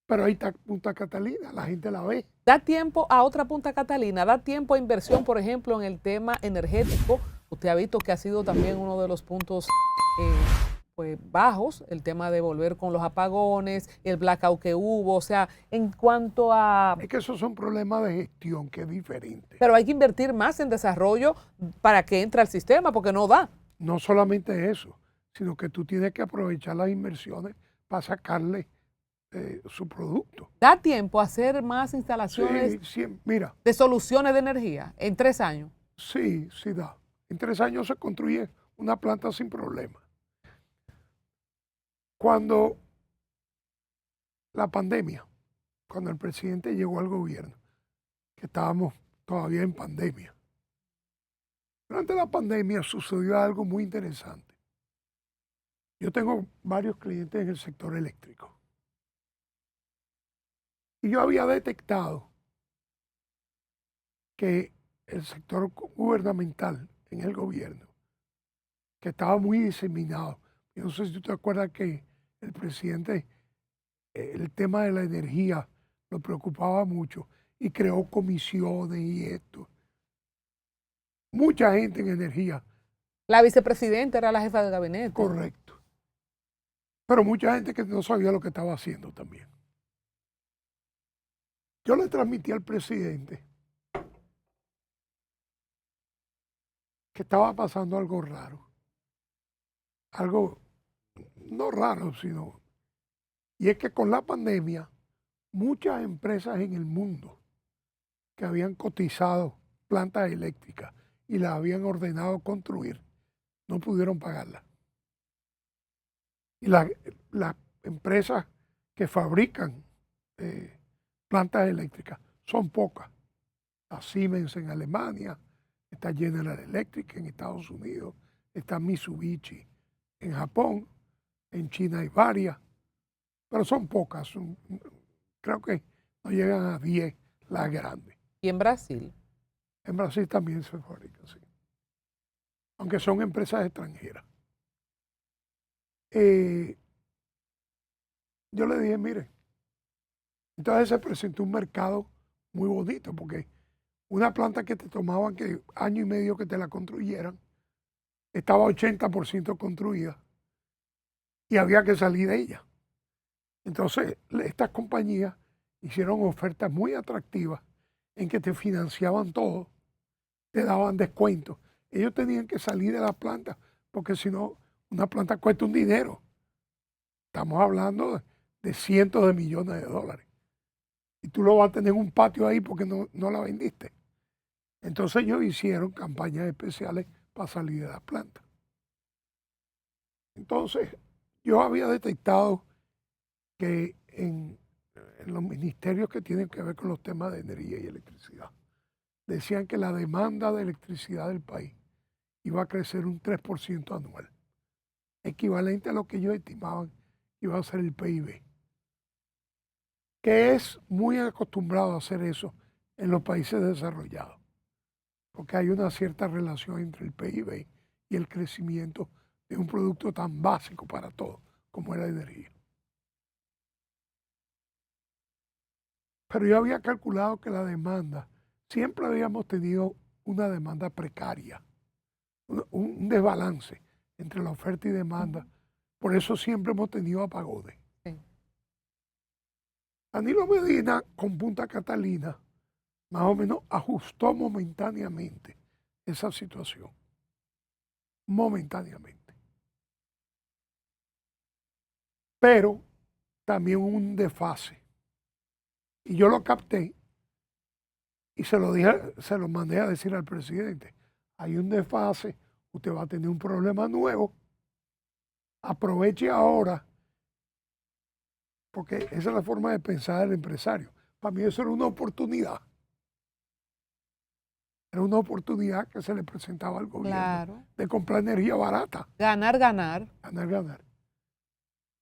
Pero ahí está Punta Catalina, la gente la ve. ¿Da tiempo a otra Punta Catalina? ¿Da tiempo a inversión, por ejemplo, en el tema energético? Usted ha visto que ha sido también uno de los puntos pues, bajos, el tema de volver con los apagones, el blackout que hubo, o sea, en cuanto a... Es que esos son problemas de gestión, que es diferente. Pero hay que invertir más en desarrollo para que entre al sistema, porque no da. No solamente eso, sino que tú tienes que aprovechar las inversiones para sacarle su producto. ¿Da tiempo a hacer más instalaciones Sí, mira, de soluciones de energía en 3 años? sí da. En 3 años se construye una planta sin problema. Cuando la pandemia, cuando el presidente llegó al gobierno, que estábamos todavía en pandemia, durante la pandemia sucedió algo muy interesante. Yo tengo varios clientes en el sector eléctrico. Y yo había detectado que el sector gubernamental en el gobierno, que estaba muy diseminado. Yo no sé si tú te acuerdas que el presidente, el tema de la energía lo preocupaba mucho y creó comisiones y esto. Mucha gente en energía. La vicepresidenta era la jefa de gabinete. Correcto. Pero mucha gente que no sabía lo que estaba haciendo también. Yo le transmití al presidente que estaba pasando algo raro. Algo no raro, sino... Y es que con la pandemia, muchas empresas en el mundo que habían cotizado plantas eléctricas y las habían ordenado construir, no pudieron pagarlas. Y las empresas que fabrican plantas eléctricas son pocas. Está Siemens en Alemania, está General Electric en Estados Unidos, está Mitsubishi en Japón, en China hay varias, pero son pocas, creo que no llegan a 10 las grandes. ¿Y en Brasil? En Brasil también se fabrica, sí. aunque son empresas extranjeras. Yo le dije, mire, entonces se presentó un mercado muy bonito, porque una planta que te tomaban que año y medio que te la construyeran, estaba 80% construida y había que salir de ella. Entonces, estas compañías hicieron ofertas muy atractivas en que te financiaban todo, te daban descuentos. Ellos tenían que salir de la planta, porque si no, una planta cuesta un dinero. Estamos hablando de cientos de millones de dólares. Y tú lo vas a tener en un patio ahí porque no la vendiste. Entonces ellos hicieron campañas especiales para salir de la planta. Entonces, yo había detectado que en los ministerios que tienen que ver con los temas de energía y electricidad, decían que la demanda de electricidad del país iba a crecer un 3% anual, equivalente a lo que ellos estimaban que iba a ser el PIB, que es muy acostumbrado a hacer eso en los países desarrollados, porque hay una cierta relación entre el PIB y el crecimiento de un producto tan básico para todos como es la energía. Pero yo había calculado que la demanda, siempre habíamos tenido una demanda precaria, un desbalance entre la oferta y demanda. Por eso siempre hemos tenido apagones. Sí. Danilo Medina con Punta Catalina más o menos ajustó momentáneamente esa situación. Momentáneamente. Pero también un desfase. Y yo lo capté y se lo mandé a decir al presidente. Hay un desfase, usted va a tener un problema nuevo. Aproveche ahora, porque esa es la forma de pensar del empresario. Para mí eso era una oportunidad. Era una oportunidad que se le presentaba al gobierno, Claro. de comprar energía barata. Ganar, ganar. Ganar, ganar.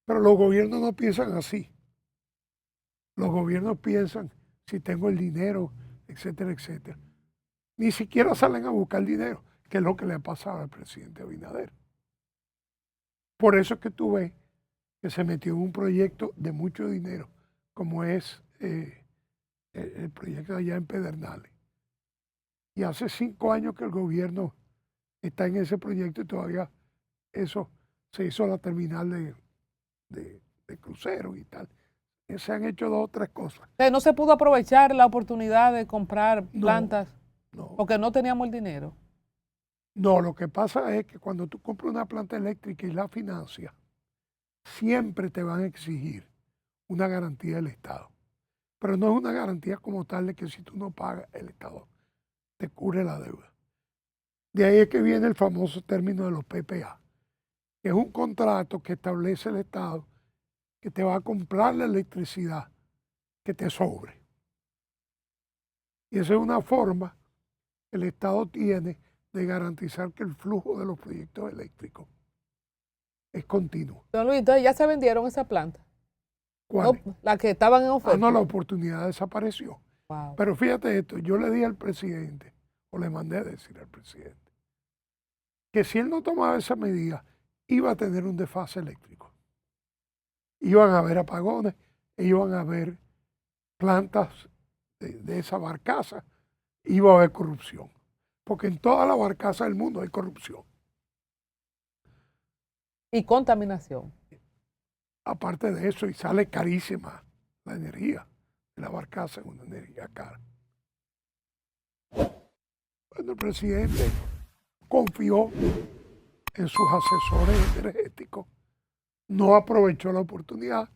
Pero los gobiernos no piensan así. Los gobiernos piensan, si tengo el dinero, etcétera, etcétera. Ni siquiera salen a buscar dinero, que es lo que le ha pasado al presidente Abinader. Por eso es que tú ves que se metió en un proyecto de mucho dinero, como es el proyecto allá en Pedernales. Y hace 5 años que el gobierno está en ese proyecto y todavía eso se hizo la terminal de cruceros y tal. Se han hecho 2 o 3 cosas. No se pudo aprovechar la oportunidad de comprar plantas No. porque no teníamos el dinero. No, lo que pasa es que cuando tú compras una planta eléctrica y la financias, siempre te van a exigir una garantía del Estado. Pero no es una garantía como tal de que si tú no pagas, el Estado te cubre la deuda. De ahí es que viene el famoso término de los PPA, que es un contrato que establece el Estado que te va a comprar la electricidad que te sobre. Y esa es una forma que el Estado tiene de garantizar que el flujo de los proyectos eléctricos es continuo. Don Luis, entonces ya se vendieron esa planta. ¿Cuál? No, las que estaban en oferta. No, la oportunidad desapareció. Wow. Pero fíjate esto, yo le di al presidente, o le mandé a decir al presidente, que si él no tomaba esa medida, iba a tener un desfase eléctrico. Iban a haber apagones, e iban a haber plantas de esa barcaza, iba a haber corrupción. Porque en toda la barcaza del mundo hay corrupción. Y contaminación. Aparte de eso, y sale carísima la energía de la barcaza, es una energía cara. Bueno, el presidente confió en sus asesores energéticos, no aprovechó la oportunidad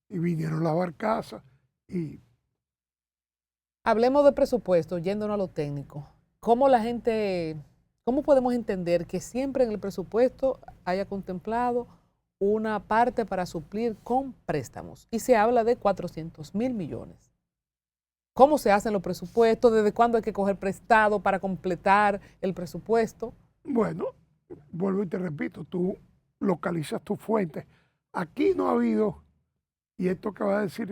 y vinieron las barcazas y... Hablemos de presupuesto, yéndonos a lo técnico. ¿Cómo podemos entender que siempre en el presupuesto haya contemplado una parte para suplir con préstamos? Y se habla de 400.000 millones. ¿Cómo se hacen los presupuestos? ¿Desde cuándo hay que coger prestado para completar el presupuesto? Bueno, vuelvo y te repito, tú localizas tus fuentes. Aquí no ha habido, y esto que va a decir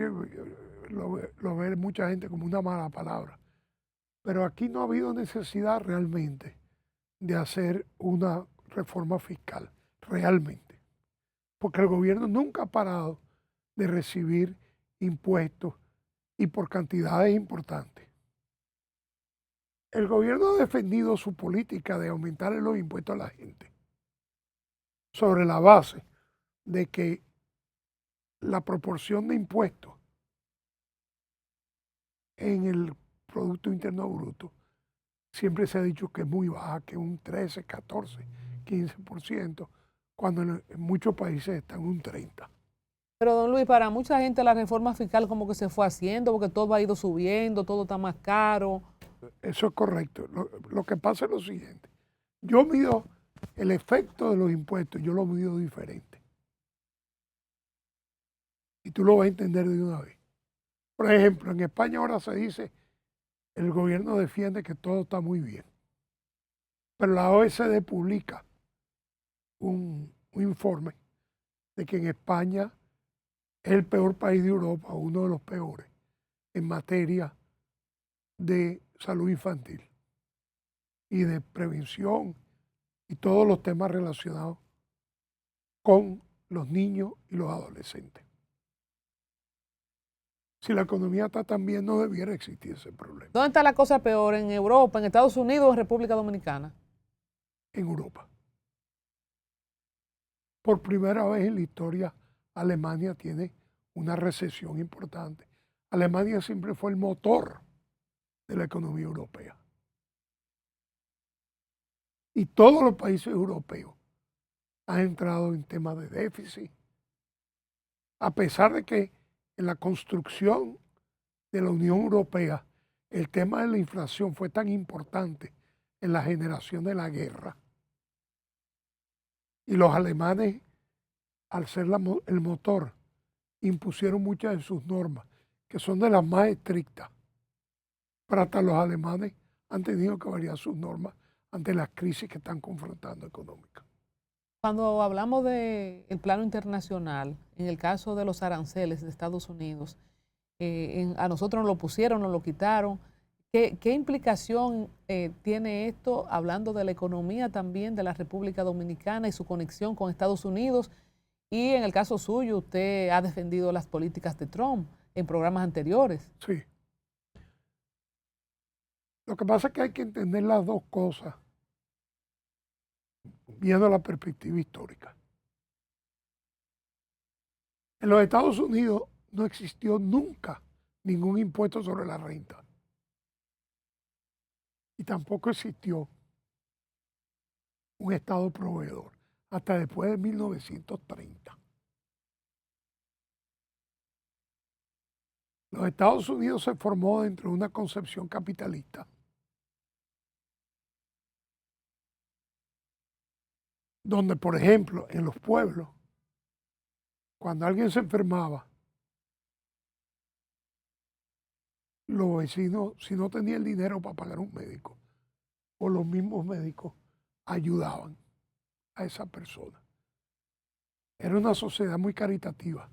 lo ve mucha gente como una mala palabra, pero aquí no ha habido necesidad realmente de hacer una reforma fiscal, realmente. Porque el gobierno nunca ha parado de recibir impuestos y por cantidades importantes. El gobierno ha defendido su política de aumentarle los impuestos a la gente sobre la base de que la proporción de impuestos en el Producto Interno Bruto siempre se ha dicho que es muy baja, que un 13, 14, 15%, cuando en muchos países está en un 30%. Pero don Luis, para mucha gente la reforma fiscal como que se fue haciendo porque todo ha ido subiendo, todo está más caro. Eso es correcto. Lo que pasa es lo siguiente. Yo mido el efecto de los impuestos, yo lo mido diferente. Y tú lo vas a entender de una vez. Por ejemplo, en España ahora se dice, el gobierno defiende que todo está muy bien. Pero la OECD publica un informe de que en España es el peor país de Europa, uno de los peores, en materia de salud infantil y de prevención y todos los temas relacionados con los niños y los adolescentes. Si la economía está tan bien, no debiera existir ese problema. ¿Dónde está la cosa peor? ¿En Europa, en Estados Unidos o en República Dominicana? En Europa. Por primera vez en la historia, Alemania tiene una recesión importante. Alemania siempre fue el motor de la economía europea. Y todos los países europeos han entrado en temas de déficit, a pesar de que en la construcción de la Unión Europea el tema de la inflación fue tan importante en la generación de la guerra. Y los alemanes, al ser el motor, impusieron muchas de sus normas, que son de las más estrictas. Pero hasta los alemanes han tenido que variar sus normas ante las crisis que están confrontando económicas. Cuando hablamos del plano internacional, en el caso de los aranceles de Estados Unidos, a nosotros nos lo pusieron, nos lo quitaron. ¿Qué implicación tiene esto, hablando de la economía también de la República Dominicana y su conexión con Estados Unidos? Y en el caso suyo, usted ha defendido las políticas de Trump en programas anteriores. Sí. Lo que pasa es que hay que entender las dos cosas viendo la perspectiva histórica. En los Estados Unidos no existió nunca ningún impuesto sobre la renta. Y tampoco existió un Estado proveedor hasta después de 1930. Los Estados Unidos se formó dentro de una concepción capitalista donde, por ejemplo, en los pueblos, cuando alguien se enfermaba, los vecinos, si no tenían el dinero para pagar un médico, o los mismos médicos ayudaban a esa persona. Era una sociedad muy caritativa.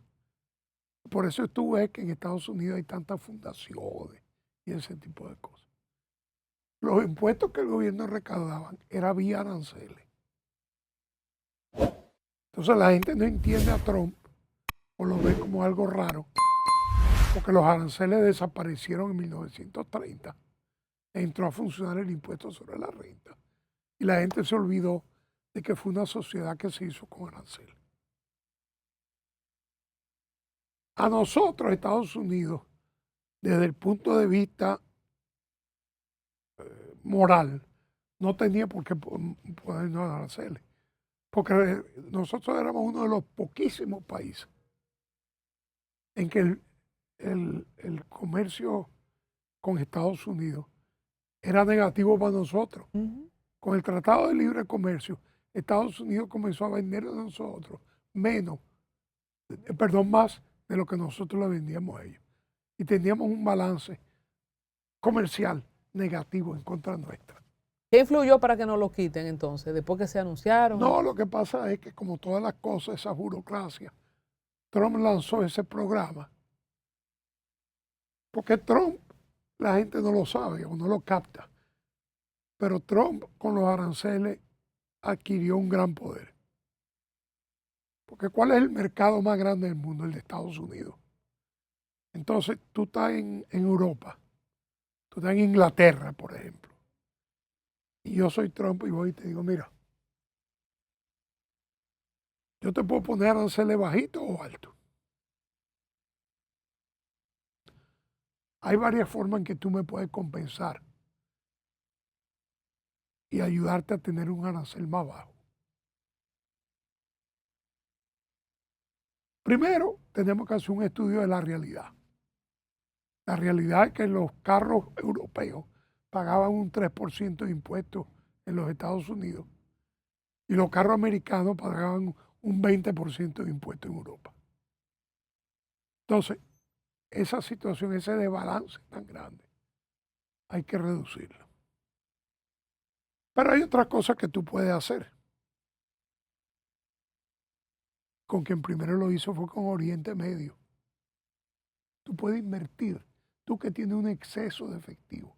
Por eso tú ves que en Estados Unidos hay tantas fundaciones y ese tipo de cosas. Los impuestos que el gobierno recaudaban era vía aranceles. Entonces la gente no entiende a Trump o lo ve como algo raro, porque los aranceles desaparecieron en 1930. Entró a funcionar el impuesto sobre la renta. Y la gente se olvidó de que fue una sociedad que se hizo con aranceles. A nosotros, Estados Unidos, desde el punto de vista moral, no tenía por qué ponernos aranceles. Porque nosotros éramos uno de los poquísimos países en que el comercio con Estados Unidos era negativo para nosotros. Con el Tratado de Libre Comercio, Estados Unidos comenzó a vender a nosotros más de lo que nosotros le vendíamos a ellos. Y teníamos un balance comercial negativo en contra nuestra. ¿Qué influyó para que no lo quiten entonces, después que se anunciaron? No, lo que pasa es que como todas las cosas, esa burocracia, Trump lanzó ese programa. Porque Trump, la gente no lo sabe o no lo capta. Pero Trump con los aranceles adquirió un gran poder. Porque ¿cuál es el mercado más grande del mundo? El de Estados Unidos. Entonces, tú estás en Europa, tú estás en Inglaterra, por ejemplo, y yo soy Trump y voy y te digo, mira, yo te puedo poner aranceles bajitos o altos. Hay varias formas en que tú me puedes compensar y ayudarte a tener un arancel más bajo. Primero, tenemos que hacer un estudio de la realidad. La realidad es que los carros europeos pagaban un 3% de impuestos en los Estados Unidos y los carros americanos pagaban un 20% de impuestos en Europa. Entonces, esa situación, ese desbalance tan grande, hay que reducirlo. Pero hay otras cosas que tú puedes hacer. Con quien primero lo hizo fue con Oriente Medio. Tú puedes invertir, tú que tienes un exceso de efectivo,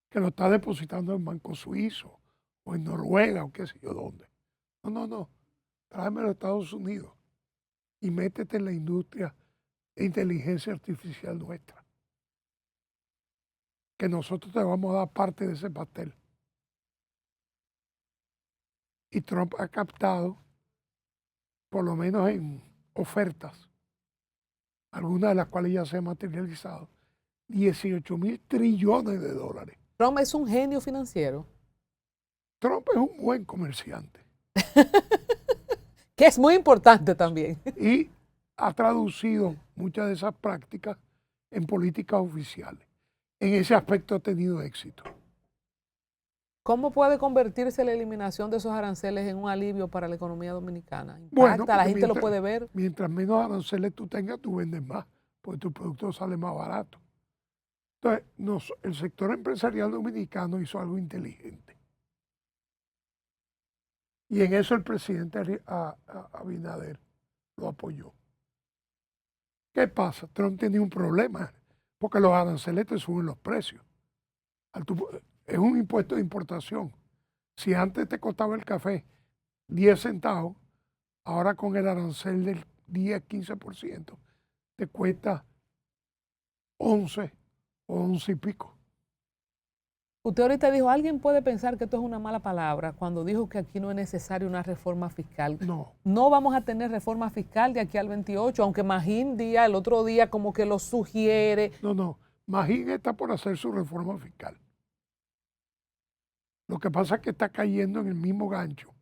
que lo estás depositando en banco suizo o en Noruega o qué sé yo dónde. No, tráemelo a Estados Unidos y métete en la industria de inteligencia artificial nuestra, que nosotros te vamos a dar parte de ese pastel. Y Trump ha captado, por lo menos en ofertas, algunas de las cuales ya se han materializado, 18.000 trillones de dólares. Trump es un genio financiero. Trump es un buen comerciante Que es muy importante también. y ha traducido muchas de esas prácticas en políticas oficiales. En ese aspecto ha tenido éxito. ¿Cómo puede convertirse la eliminación de esos aranceles en un alivio para la economía dominicana? Bueno, ¿Impacta? ¿La porque gente lo puede ver? mientras menos aranceles tú tengas, tú vendes más, porque tu producto sale más barato. Entonces, el sector empresarial dominicano hizo algo inteligente. Y en eso el presidente Abinader lo apoyó. ¿Qué pasa? Trump tenía un problema, porque los aranceles te suben los precios. Es un impuesto de importación. Si antes te costaba el café 10 centavos, ahora con el arancel del 10-15%, te cuesta 11 o 11 y pico. Usted ahorita dijo, alguien puede pensar que esto es una mala palabra cuando dijo que aquí no es necesaria una reforma fiscal. No. No vamos a tener reforma fiscal de aquí al 28, aunque Magín el otro día como que lo sugiere. No. Magín está por hacer su reforma fiscal. Lo que pasa es que está cayendo en el mismo gancho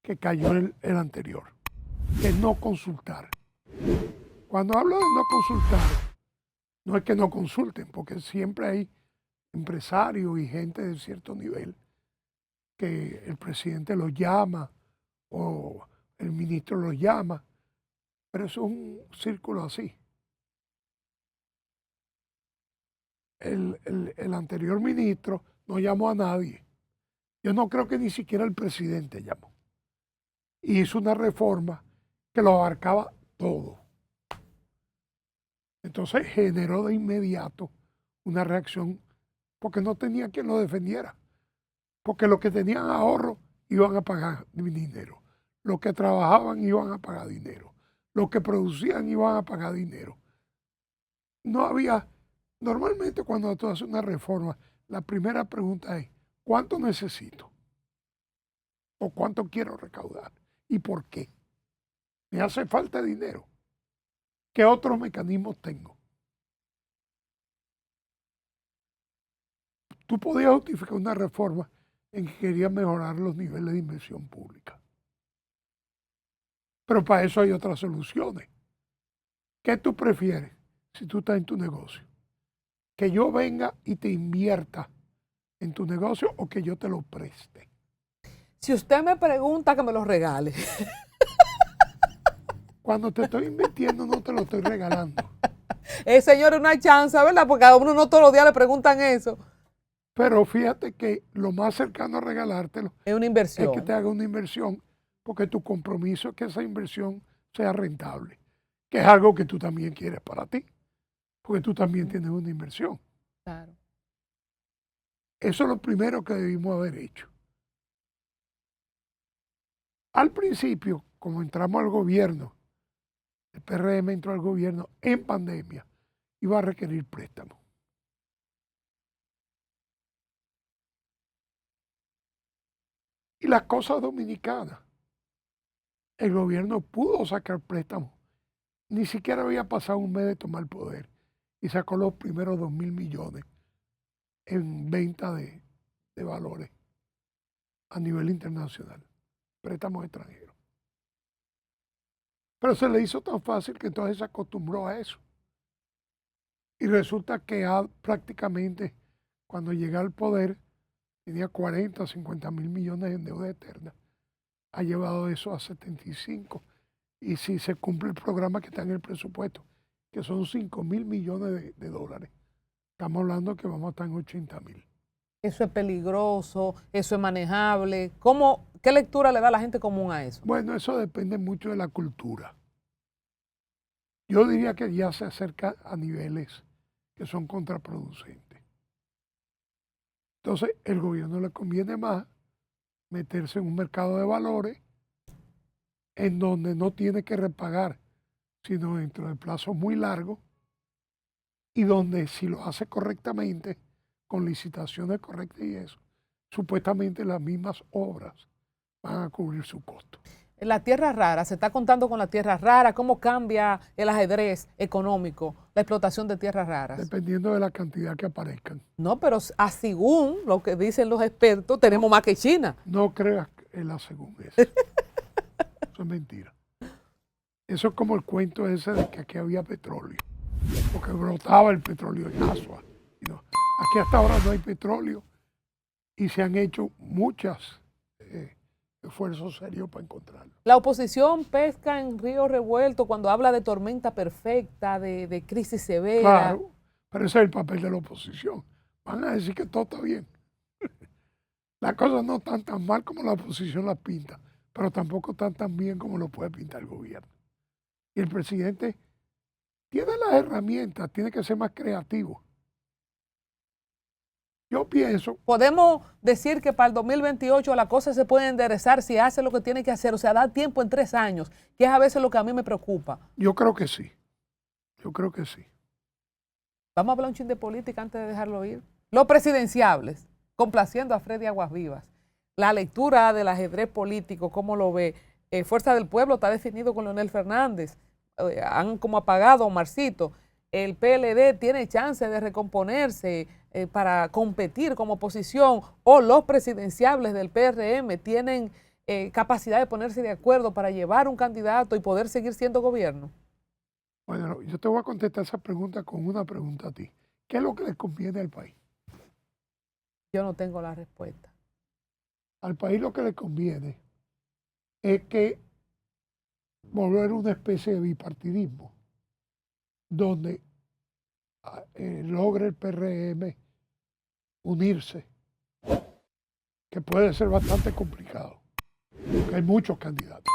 que cayó el anterior, que es no consultar. Cuando hablo de no consultar, no es que no consulten, porque siempre hay empresarios y gente de cierto nivel que el presidente los llama o el ministro los llama, pero eso es un círculo así. El anterior ministro no llamó a nadie. Yo no creo que ni siquiera el presidente llamó. Y hizo una reforma que lo abarcaba todo. Entonces generó de inmediato una reacción porque no tenía quien lo defendiera. Porque los que tenían ahorro iban a pagar dinero. Los que trabajaban iban a pagar dinero. Los que producían iban a pagar dinero. No había, normalmente cuando tú haces una reforma, la primera pregunta es, ¿cuánto necesito? ¿O cuánto quiero recaudar? ¿Y por qué? ¿Me hace falta dinero? ¿Qué otros mecanismos tengo? Tú podías justificar una reforma en que querías mejorar los niveles de inversión pública. Pero para eso hay otras soluciones. ¿Qué tú prefieres si tú estás en tu negocio? ¿Que yo venga y te invierta en tu negocio o que yo te lo preste? Si usted me pregunta, que me lo regale. Cuando te estoy invirtiendo no te lo estoy regalando. Señor, una chance, ¿verdad? Porque a uno no todos los días le preguntan eso. Pero fíjate que lo más cercano a regalártelo Es una inversión. es que te haga una inversión, porque tu compromiso es que esa inversión sea rentable, que es algo que tú también quieres para ti, porque tú también tienes una inversión. Claro. Eso es lo primero que debimos haber hecho. Al principio, como entramos al gobierno, el PRM entró al gobierno en pandemia, iba a requerir préstamos. Y las cosas dominicanas, el gobierno pudo sacar préstamos. Ni siquiera había pasado un mes de tomar poder y sacó los primeros 2.000 millones en venta de valores a nivel internacional, préstamos extranjeros. Pero se le hizo tan fácil que entonces se acostumbró a eso. Y resulta que prácticamente cuando llega al poder tenía 40, 50 mil millones en deuda eterna. Ha llevado eso a 75. Y si se cumple el programa que está en el presupuesto, que son 5.000 millones de dólares, estamos hablando que vamos a estar en 80.000. Eso es peligroso, eso es manejable. ¿Qué lectura le da la gente común a eso? Bueno, eso depende mucho de la cultura. Yo diría que ya se acerca a niveles que son contraproducentes. Entonces, el gobierno le conviene más meterse en un mercado de valores en donde no tiene que repagar, sino dentro de plazos muy largos, y donde si lo hace correctamente, con licitaciones correctas y eso, supuestamente las mismas obras van a cubrir su costo. La tierra rara, se está contando con la tierra rara, ¿cómo cambia el ajedrez económico, la explotación de tierras raras? Dependiendo de la cantidad que aparezcan. No, pero según lo que dicen los expertos, tenemos más que China. No creas en la según eso. Eso es mentira. Eso es como el cuento ese de que aquí había petróleo, porque brotaba el petróleo en Asua. No, aquí hasta ahora no hay petróleo y se han hecho muchos esfuerzos serios para encontrarlo. La oposición pesca en río revuelto cuando habla de tormenta perfecta, de crisis severa. Claro, pero ese es el papel de la oposición. Van a decir que todo está bien. Las cosas no están tan mal como la oposición las pinta, pero tampoco están tan bien como lo puede pintar el gobierno. Y el presidente tiene las herramientas, tiene que ser más creativo. Yo pienso... Podemos decir que para el 2028 la cosa se puede enderezar si hace lo que tiene que hacer, o sea, da tiempo en 3 años, que es a veces lo que a mí me preocupa. Yo creo que sí, yo creo que sí. Vamos a hablar un chin de política antes de dejarlo ir. Los presidenciables, complaciendo a Freddy Aguas Vivas. La lectura del ajedrez político, ¿cómo lo ve? Fuerza del Pueblo está definido con Leonel Fernández. Han como apagado a Omarcito. El PLD tiene chance de recomponerse para competir como oposición, o los presidenciables del PRM tienen capacidad de ponerse de acuerdo para llevar un candidato y poder seguir siendo gobierno. Bueno, yo te voy a contestar esa pregunta con una pregunta a ti. ¿Qué es lo que le conviene al país? Yo no tengo la respuesta. Al país lo que le conviene es que volver una especie de bipartidismo, donde logre el PRM unirse, que puede ser bastante complicado, porque hay muchos candidatos,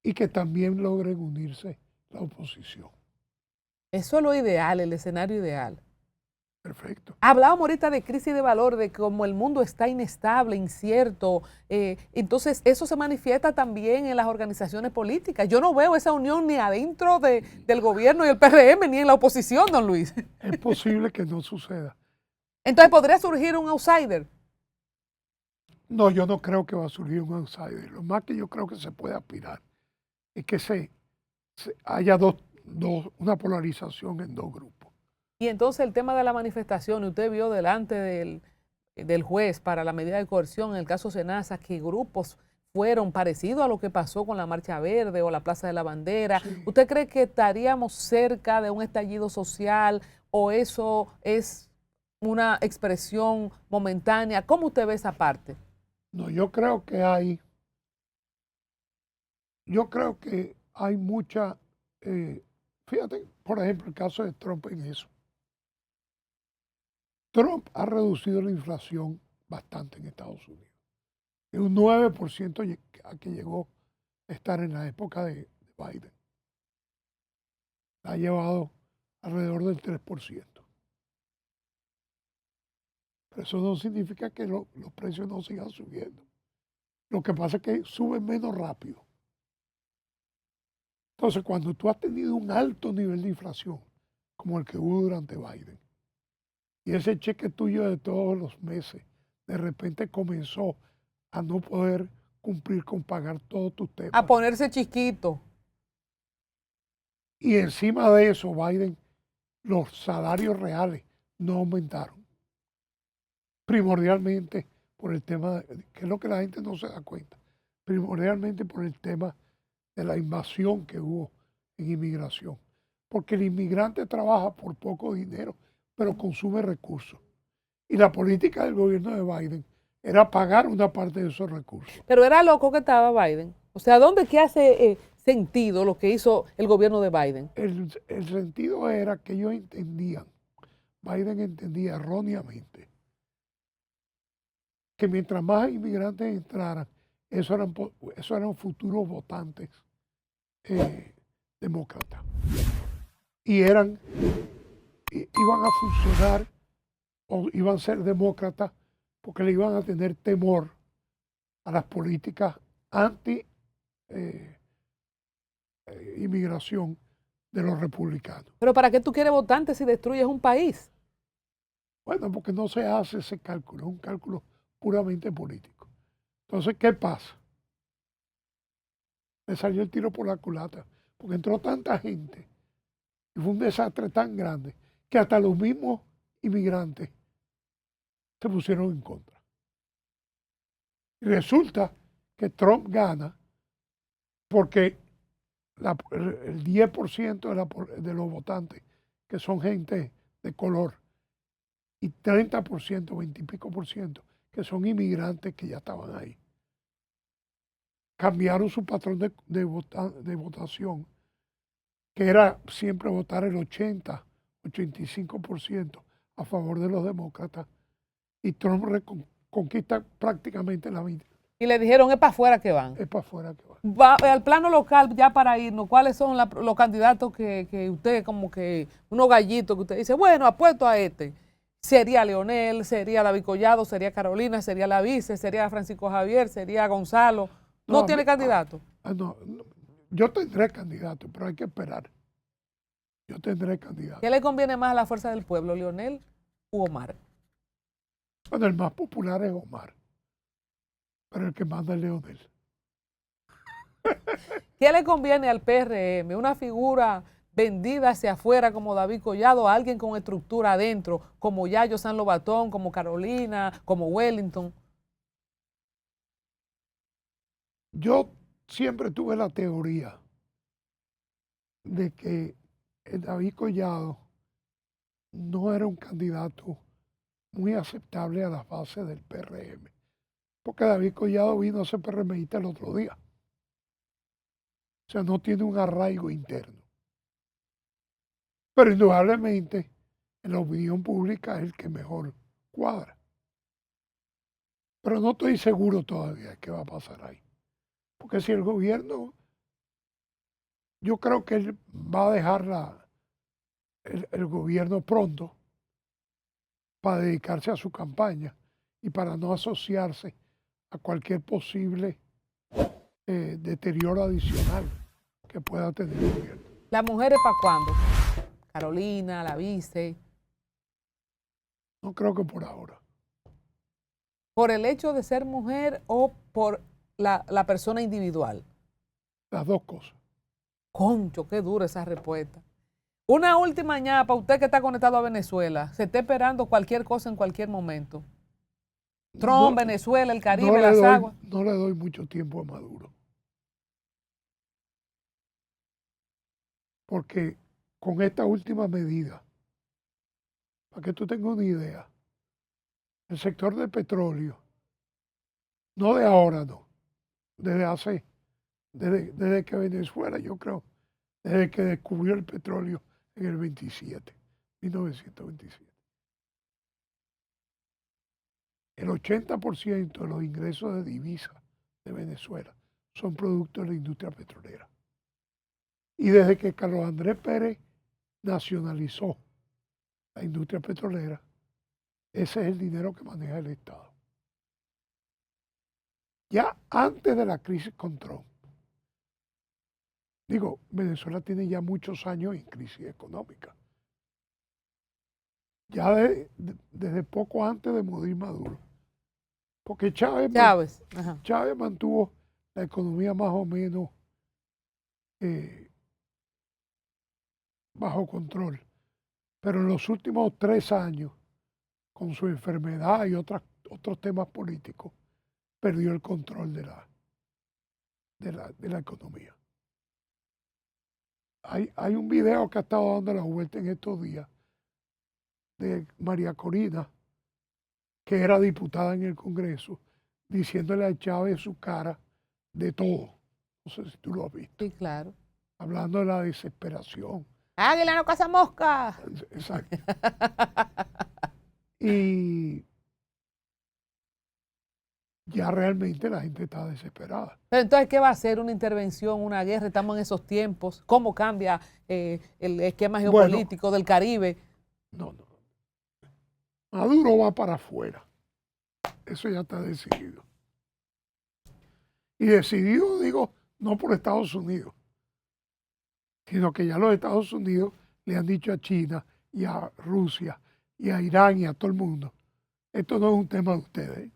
y que también logren unirse la oposición. Eso es lo ideal, el escenario ideal. Perfecto. Hablábamos ahorita de crisis de valor, de cómo el mundo está inestable, incierto. Entonces, eso se manifiesta también en las organizaciones políticas. Yo no veo esa unión ni adentro del gobierno y el PRM, ni en la oposición, don Luis. Es posible que no suceda. Entonces, ¿podría surgir un outsider? No, yo no creo que va a surgir un outsider. Lo más que yo creo que se puede aspirar es que haya una polarización en dos grupos. Y entonces el tema de la manifestación, usted vio delante del juez para la medida de coerción en el caso Senasa que grupos fueron parecidos a lo que pasó con la Marcha Verde o la Plaza de la Bandera. Sí. ¿Usted cree que estaríamos cerca de un estallido social o eso es una expresión momentánea? ¿Cómo usted ve esa parte? No, yo creo que hay mucha, fíjate, por ejemplo, el caso de Trump en eso. Trump ha reducido la inflación bastante en Estados Unidos. De un 9% a que llegó a estar en la época de Biden. Ha llevado alrededor del 3%. Pero eso no significa que los precios no sigan subiendo. Lo que pasa es que suben menos rápido. Entonces, cuando tú has tenido un alto nivel de inflación, como el que hubo durante Biden, y ese cheque tuyo de todos los meses de repente comenzó a no poder cumplir con pagar todos tus temas. A ponerse chiquito. Y encima de eso, Biden, los salarios reales no aumentaron. Primordialmente por el tema, que es lo que la gente no se da cuenta, primordialmente por el tema de la invasión que hubo en inmigración. Porque el inmigrante trabaja por poco dinero, pero consume recursos. Y la política del gobierno de Biden era pagar una parte de esos recursos. Pero era loco que estaba Biden. O sea, ¿dónde que hace sentido lo que hizo el gobierno de Biden? El sentido era que ellos entendían, Biden entendía erróneamente, que mientras más inmigrantes entraran, esos eran futuros votantes demócratas. Y iban a funcionar o iban a ser demócratas porque le iban a tener temor a las políticas anti inmigración de los republicanos. Pero ¿para qué tú quieres votantes si destruyes un país? Bueno, porque no se hace ese cálculo, es un cálculo puramente político. Entonces, ¿qué pasa? Le salió el tiro por la culata, porque entró tanta gente y fue un desastre tan grande que hasta los mismos inmigrantes se pusieron en contra. Y resulta que Trump gana porque el 10% de los votantes, que son gente de color, y 30%, 20 y pico por ciento, que son inmigrantes que ya estaban ahí, cambiaron su patrón de votación, que era siempre votar el 80, 85% a favor de los demócratas, y Trump conquista prácticamente la mitad. Y le dijeron, es para afuera que van. Es para afuera que van. Al plano local, ya para irnos, ¿cuáles son los candidatos que usted, como que, unos gallitos que usted dice, bueno, apuesto a este? ¿Sería Leonel, sería David Collado, sería Carolina, sería la vice, sería Francisco Javier, sería Gonzalo? ¿No tiene candidato? No, yo tendré candidato, pero hay que esperar. Yo tendré candidato. ¿Qué le conviene más a la fuerza del pueblo, Leonel u Omar? Bueno, el más popular es Omar, pero el que manda es Leonel. ¿Qué le conviene al PRM? ¿Una figura vendida hacia afuera como David Collado, alguien con estructura adentro, como Yayo San Lobatón, como Carolina, como Wellington? Yo siempre tuve la teoría de que el David Collado no era un candidato muy aceptable a las bases del PRM, porque David Collado vino a ser PRMista el otro día. O sea, no tiene un arraigo interno. Pero indudablemente en la opinión pública es el que mejor cuadra. Pero no estoy seguro todavía qué va a pasar ahí. Porque si el gobierno, yo creo que él va a dejar el gobierno pronto para dedicarse a su campaña y para no asociarse a cualquier posible deterioro adicional que pueda tener el gobierno. ¿Las mujeres para cuándo? Carolina, la vice. No creo que por ahora. ¿Por el hecho de ser mujer o por la persona individual? Las dos cosas. Concho, qué dura esa respuesta. Una última añada para usted que está conectado a Venezuela. Se está esperando cualquier cosa en cualquier momento. Trump, No, Venezuela, el Caribe, las aguas. No le doy mucho tiempo a Maduro. Porque con esta última medida, para que tú tengas una idea, el sector del petróleo, no de ahora, no, desde que Venezuela, yo creo, desde que descubrió el petróleo en el 1927. El 80% de los ingresos de divisas de Venezuela son productos de la industria petrolera. Y desde que Carlos Andrés Pérez nacionalizó la industria petrolera, Ese es el dinero que maneja el Estado. Ya antes de la crisis con Trump, digo, Venezuela tiene ya muchos años en crisis económica. Ya desde poco antes de morir Maduro. Porque Chávez mantuvo la economía más o menos bajo control. Pero en los últimos 3 años, con su enfermedad y otros temas políticos, perdió el control de la economía. Hay un video que ha estado dando la vuelta en estos días de María Corina, que era diputada en el Congreso, diciéndole a Chávez en su cara de todo. No sé si tú lo has visto. Sí, claro. Hablando de la desesperación. ¡Águila no caza mosca! Exacto. Y ya realmente la gente está desesperada. Pero entonces, ¿qué va a hacer? ¿Una intervención, una guerra? Estamos en esos tiempos. ¿Cómo cambia el esquema geopolítico del Caribe? No. Maduro va para afuera. Eso ya está decidido. Y decidido, digo, no por Estados Unidos, sino que ya los Estados Unidos le han dicho a China y a Rusia y a Irán y a todo el mundo, esto no es un tema de ustedes.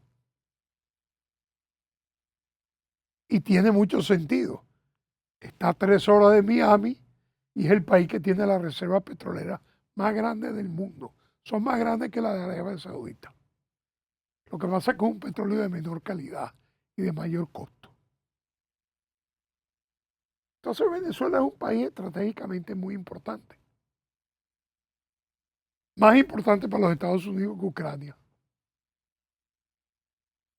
Y tiene mucho sentido. Está a 3 horas de Miami y es el país que tiene la reserva petrolera más grande del mundo. Son más grandes que la de Arabia Saudita. Lo que pasa es que es un petróleo de menor calidad y de mayor costo. Entonces Venezuela es un país estratégicamente muy importante. Más importante para los Estados Unidos que Ucrania.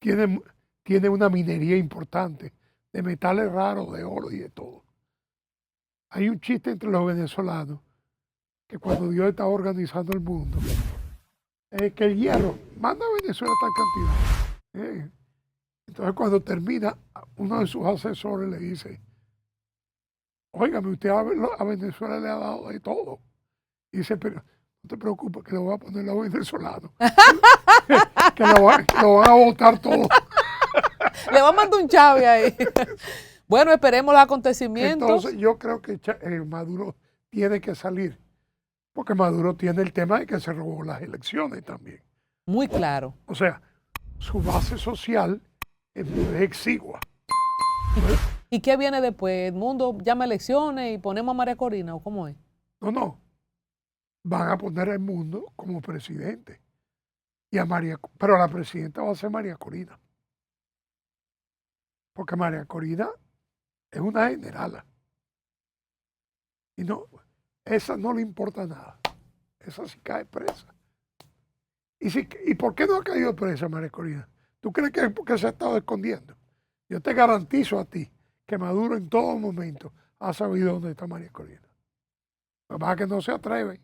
Tiene una minería importante de metales raros, de oro y de todo. Hay un chiste entre los venezolanos que cuando Dios estaba organizando el mundo, es que el hierro manda a Venezuela tal cantidad. Entonces cuando termina, uno de sus asesores le dice, óigame, usted a Venezuela le ha dado de todo. Y dice, pero no te preocupes, que lo voy a poner a los venezolanos. que lo van a votar todo. Le va a mandar un Chávez ahí. Bueno, esperemos los acontecimientos. Entonces yo creo que Maduro tiene que salir, porque Maduro tiene el tema de que se robó las elecciones también. Muy claro. O sea, su base social es exigua. ¿Y qué viene después? ¿El mundo llama elecciones y ponemos a María Corina o cómo es? No. Van a poner al mundo como presidente. Pero la presidenta va a ser María Corina. Porque María Corina es una generala. Y esa no le importa nada. Esa sí cae presa. ¿Y por qué no ha caído presa María Corina? ¿Tú crees que es porque se ha estado escondiendo? Yo te garantizo a ti que Maduro en todo momento ha sabido dónde está María Corina. Lo que pasa es que no se atreve.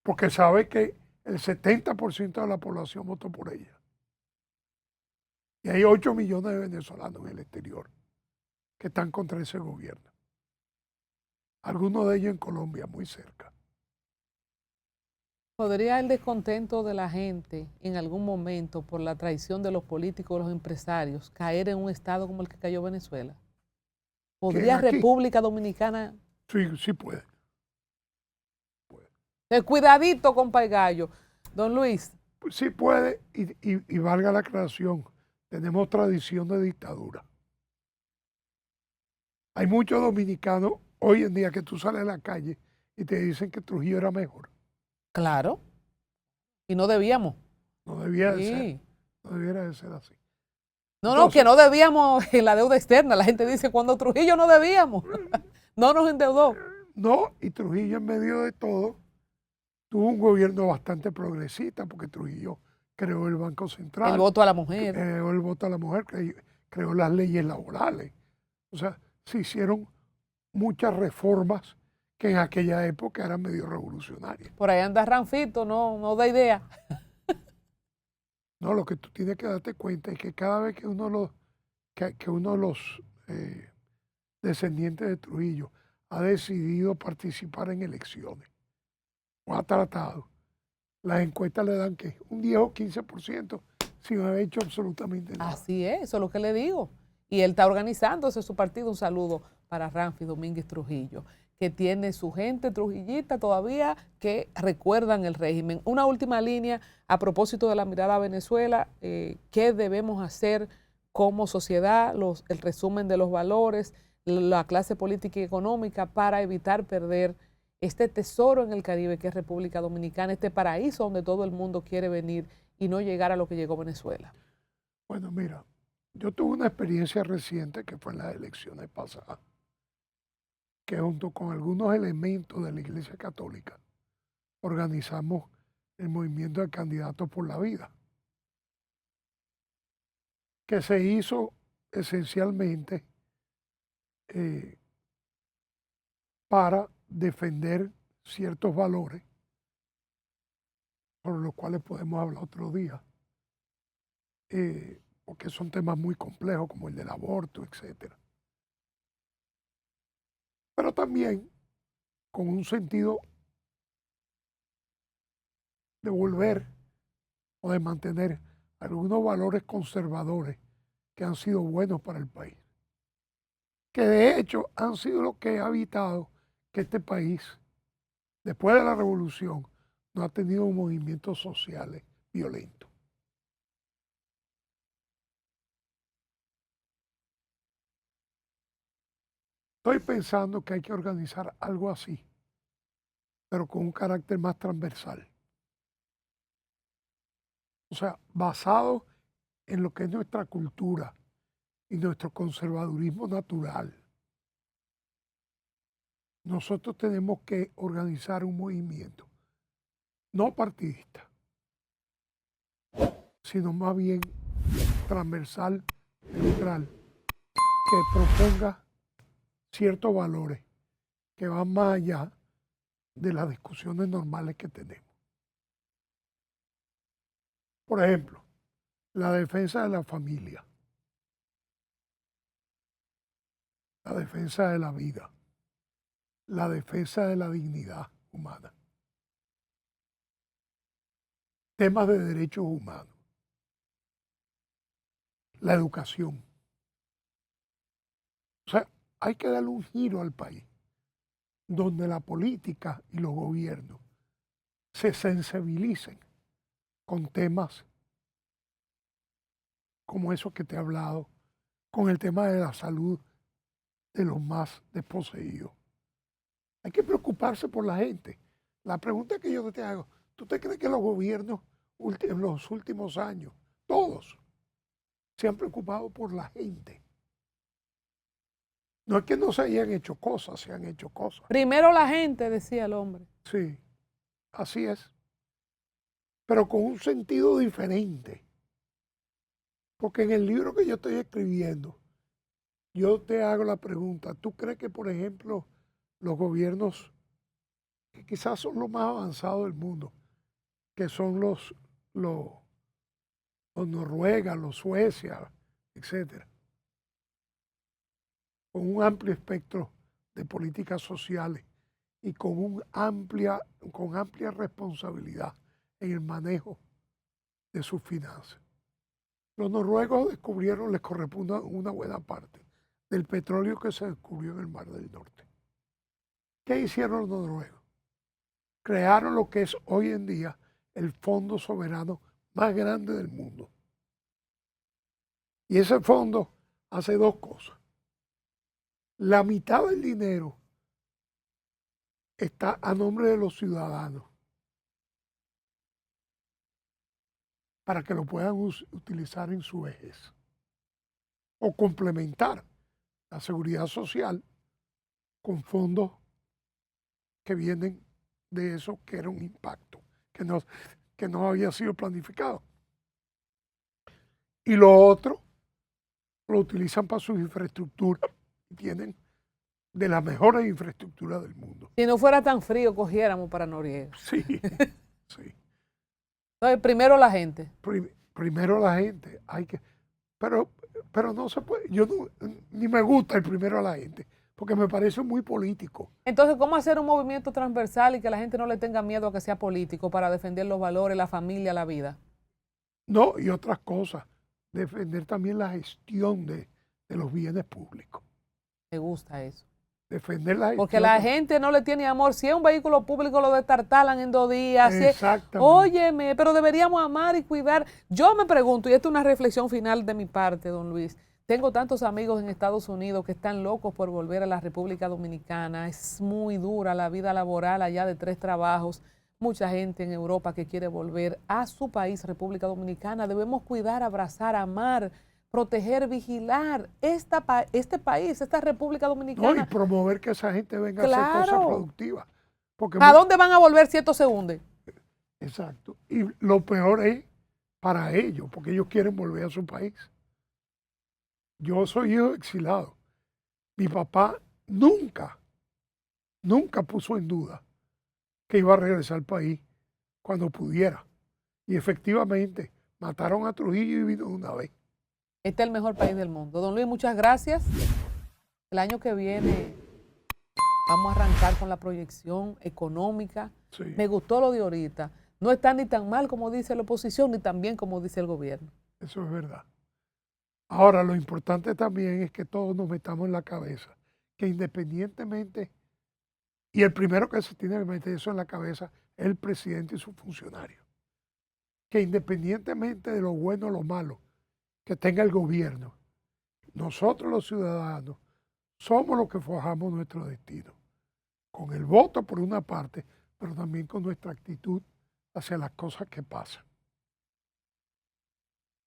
Porque sabe que el 70% de la población votó por ella. Y hay 8 millones de venezolanos en el exterior que están contra ese gobierno. Algunos de ellos en Colombia, muy cerca. ¿Podría el descontento de la gente en algún momento por la traición de los políticos o los empresarios caer en un estado como el que cayó Venezuela? ¿Podría República Dominicana? Sí puede. Cuidadito, compa y gallo. Don Luis. Pues sí puede y valga la aclaración. Tenemos tradición de dictadura. Hay muchos dominicanos hoy en día que tú sales a la calle y te dicen que Trujillo era mejor. Claro. Y no debíamos. No debía de ser. No debiera de ser así. Entonces, que no debíamos en la deuda externa. La gente dice, cuando Trujillo no debíamos. No nos endeudó. No, y Trujillo en medio de todo tuvo un gobierno bastante progresista porque Trujillo creó el Banco Central. El voto a la mujer. Creó el voto a la mujer, creó las leyes laborales. O sea, se hicieron muchas reformas que en aquella época eran medio revolucionarias. Por ahí anda Ranfito, no da idea. No, lo que tú tienes que darte cuenta es que cada vez que uno de los descendientes de Trujillo ha decidido participar en elecciones o ha tratado, las encuestas le dan ¿qué? Un 10 o 15% sin haber hecho absolutamente nada. Así es, eso es lo que le digo. Y él está organizándose su partido. Un saludo para Ramfi Domínguez Trujillo, que tiene su gente trujillita todavía que recuerdan el régimen. Una última línea a propósito de la mirada a Venezuela. ¿Qué debemos hacer como sociedad? El resumen de los valores, la clase política y económica para evitar perder este tesoro en el Caribe que es República Dominicana, este paraíso donde todo el mundo quiere venir y no llegar a lo que llegó Venezuela. Bueno, mira, yo tuve una experiencia reciente que fue en las elecciones pasadas, que junto con algunos elementos de la Iglesia Católica organizamos el movimiento de candidatos por la vida, que se hizo esencialmente para defender ciertos valores sobre los cuales podemos hablar otro día, porque son temas muy complejos como el del aborto, etc. Pero también con un sentido de volver o de mantener algunos valores conservadores que han sido buenos para el país, que de hecho han sido los que ha evitado que este país, después de la revolución, no ha tenido movimientos sociales violentos. Estoy pensando que hay que organizar algo así, pero con un carácter más transversal. O sea, basado en lo que es nuestra cultura y nuestro conservadurismo natural. Nosotros tenemos que organizar un movimiento, no partidista, sino más bien transversal, neutral, que proponga ciertos valores que van más allá de las discusiones normales que tenemos. Por ejemplo, la defensa de la familia, la defensa de la vida, la defensa de la dignidad humana, temas de derechos humanos, la educación. O sea, hay que darle un giro al país, donde la política y los gobiernos se sensibilicen con temas como esos que te he hablado, con el tema de la salud de los más desposeídos. Hay que preocuparse por la gente. La pregunta que yo te hago, ¿tú te crees que los gobiernos en los últimos años, todos, se han preocupado por la gente? No es que no se hayan hecho cosas, se han hecho cosas. Primero la gente, decía el hombre. Sí, así es. Pero con un sentido diferente. Porque en el libro que yo estoy escribiendo, yo te hago la pregunta, ¿tú crees que, por ejemplo, los gobiernos que quizás son los más avanzados del mundo, que son los Noruega, los Suecia, etcétera, con un amplio espectro de políticas sociales y con amplia responsabilidad en el manejo de sus finanzas? Los noruegos descubrieron, les corresponde una buena parte del petróleo que se descubrió en el Mar del Norte. ¿Qué hicieron los noruegos? Crearon lo que es hoy en día el fondo soberano más grande del mundo. Y ese fondo hace dos cosas. La mitad del dinero está a nombre de los ciudadanos para que lo puedan utilizar en su vejez o complementar la seguridad social con fondos que vienen de eso que era un impacto, que no había sido planificado. Y lo otro lo utilizan para sus infraestructuras y tienen de las mejores infraestructuras del mundo. Si no fuera tan frío, cogiéramos para Noriega. Sí, sí. Entonces, primero la gente. Primero la gente, pero no se puede, ni me gusta el primero a la gente, porque me parece muy político. Entonces, ¿cómo hacer un movimiento transversal y que la gente no le tenga miedo a que sea político para defender los valores, la familia, la vida? No, y otras cosas. Defender también la gestión de los bienes públicos. Me gusta eso. Defender la gestión. Porque la gente no le tiene amor. Si es un vehículo público, lo destartalan en 2 días. Exactamente. Óyeme, pero deberíamos amar y cuidar. Yo me pregunto, y esta es una reflexión final de mi parte, don Luis. Tengo tantos amigos en Estados Unidos que están locos por volver a la República Dominicana. Es muy dura la vida laboral allá de 3 trabajos. Mucha gente en Europa que quiere volver a su país, República Dominicana. Debemos cuidar, abrazar, amar, proteger, vigilar este país, esta República Dominicana. No, y promover que esa gente venga a hacer cosas productivas. Porque ¿A dónde van a volver si esto se hunde? Exacto. Y lo peor es para ellos, porque ellos quieren volver a su país. Yo soy hijo exilado. Mi papá nunca puso en duda que iba a regresar al país cuando pudiera. Y efectivamente, mataron a Trujillo y vino de una vez. Este es el mejor país del mundo. Don Luis, muchas gracias. El año que viene vamos a arrancar con la proyección económica. Sí. Me gustó lo de ahorita. No está ni tan mal como dice la oposición, ni tan bien como dice el gobierno. Eso es verdad. Ahora, lo importante también es que todos nos metamos en la cabeza que independientemente, y el primero que se tiene que meter eso en la cabeza es el presidente y sus funcionarios, que independientemente de lo bueno o lo malo que tenga el gobierno, nosotros los ciudadanos somos los que forjamos nuestro destino, con el voto por una parte, pero también con nuestra actitud hacia las cosas que pasan.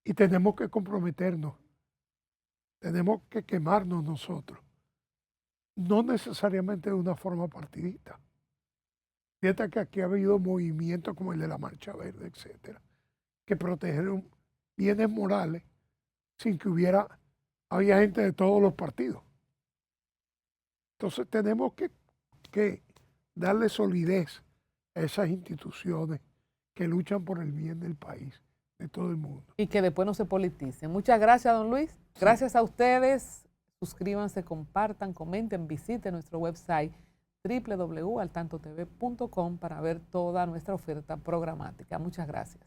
Y tenemos que comprometernos, tenemos que quemarnos nosotros, no necesariamente de una forma partidista. Fíjate que aquí ha habido movimientos como el de la Marcha Verde, etcétera, que protegieron bienes morales sin que había gente de todos los partidos. Entonces tenemos que darle solidez a esas instituciones que luchan por el bien del país, de todo el mundo. Y que después no se politicen. Muchas gracias, don Luis. Gracias a ustedes. Suscríbanse, compartan, comenten, visiten nuestro website www.altantotv.com para ver toda nuestra oferta programática. Muchas gracias.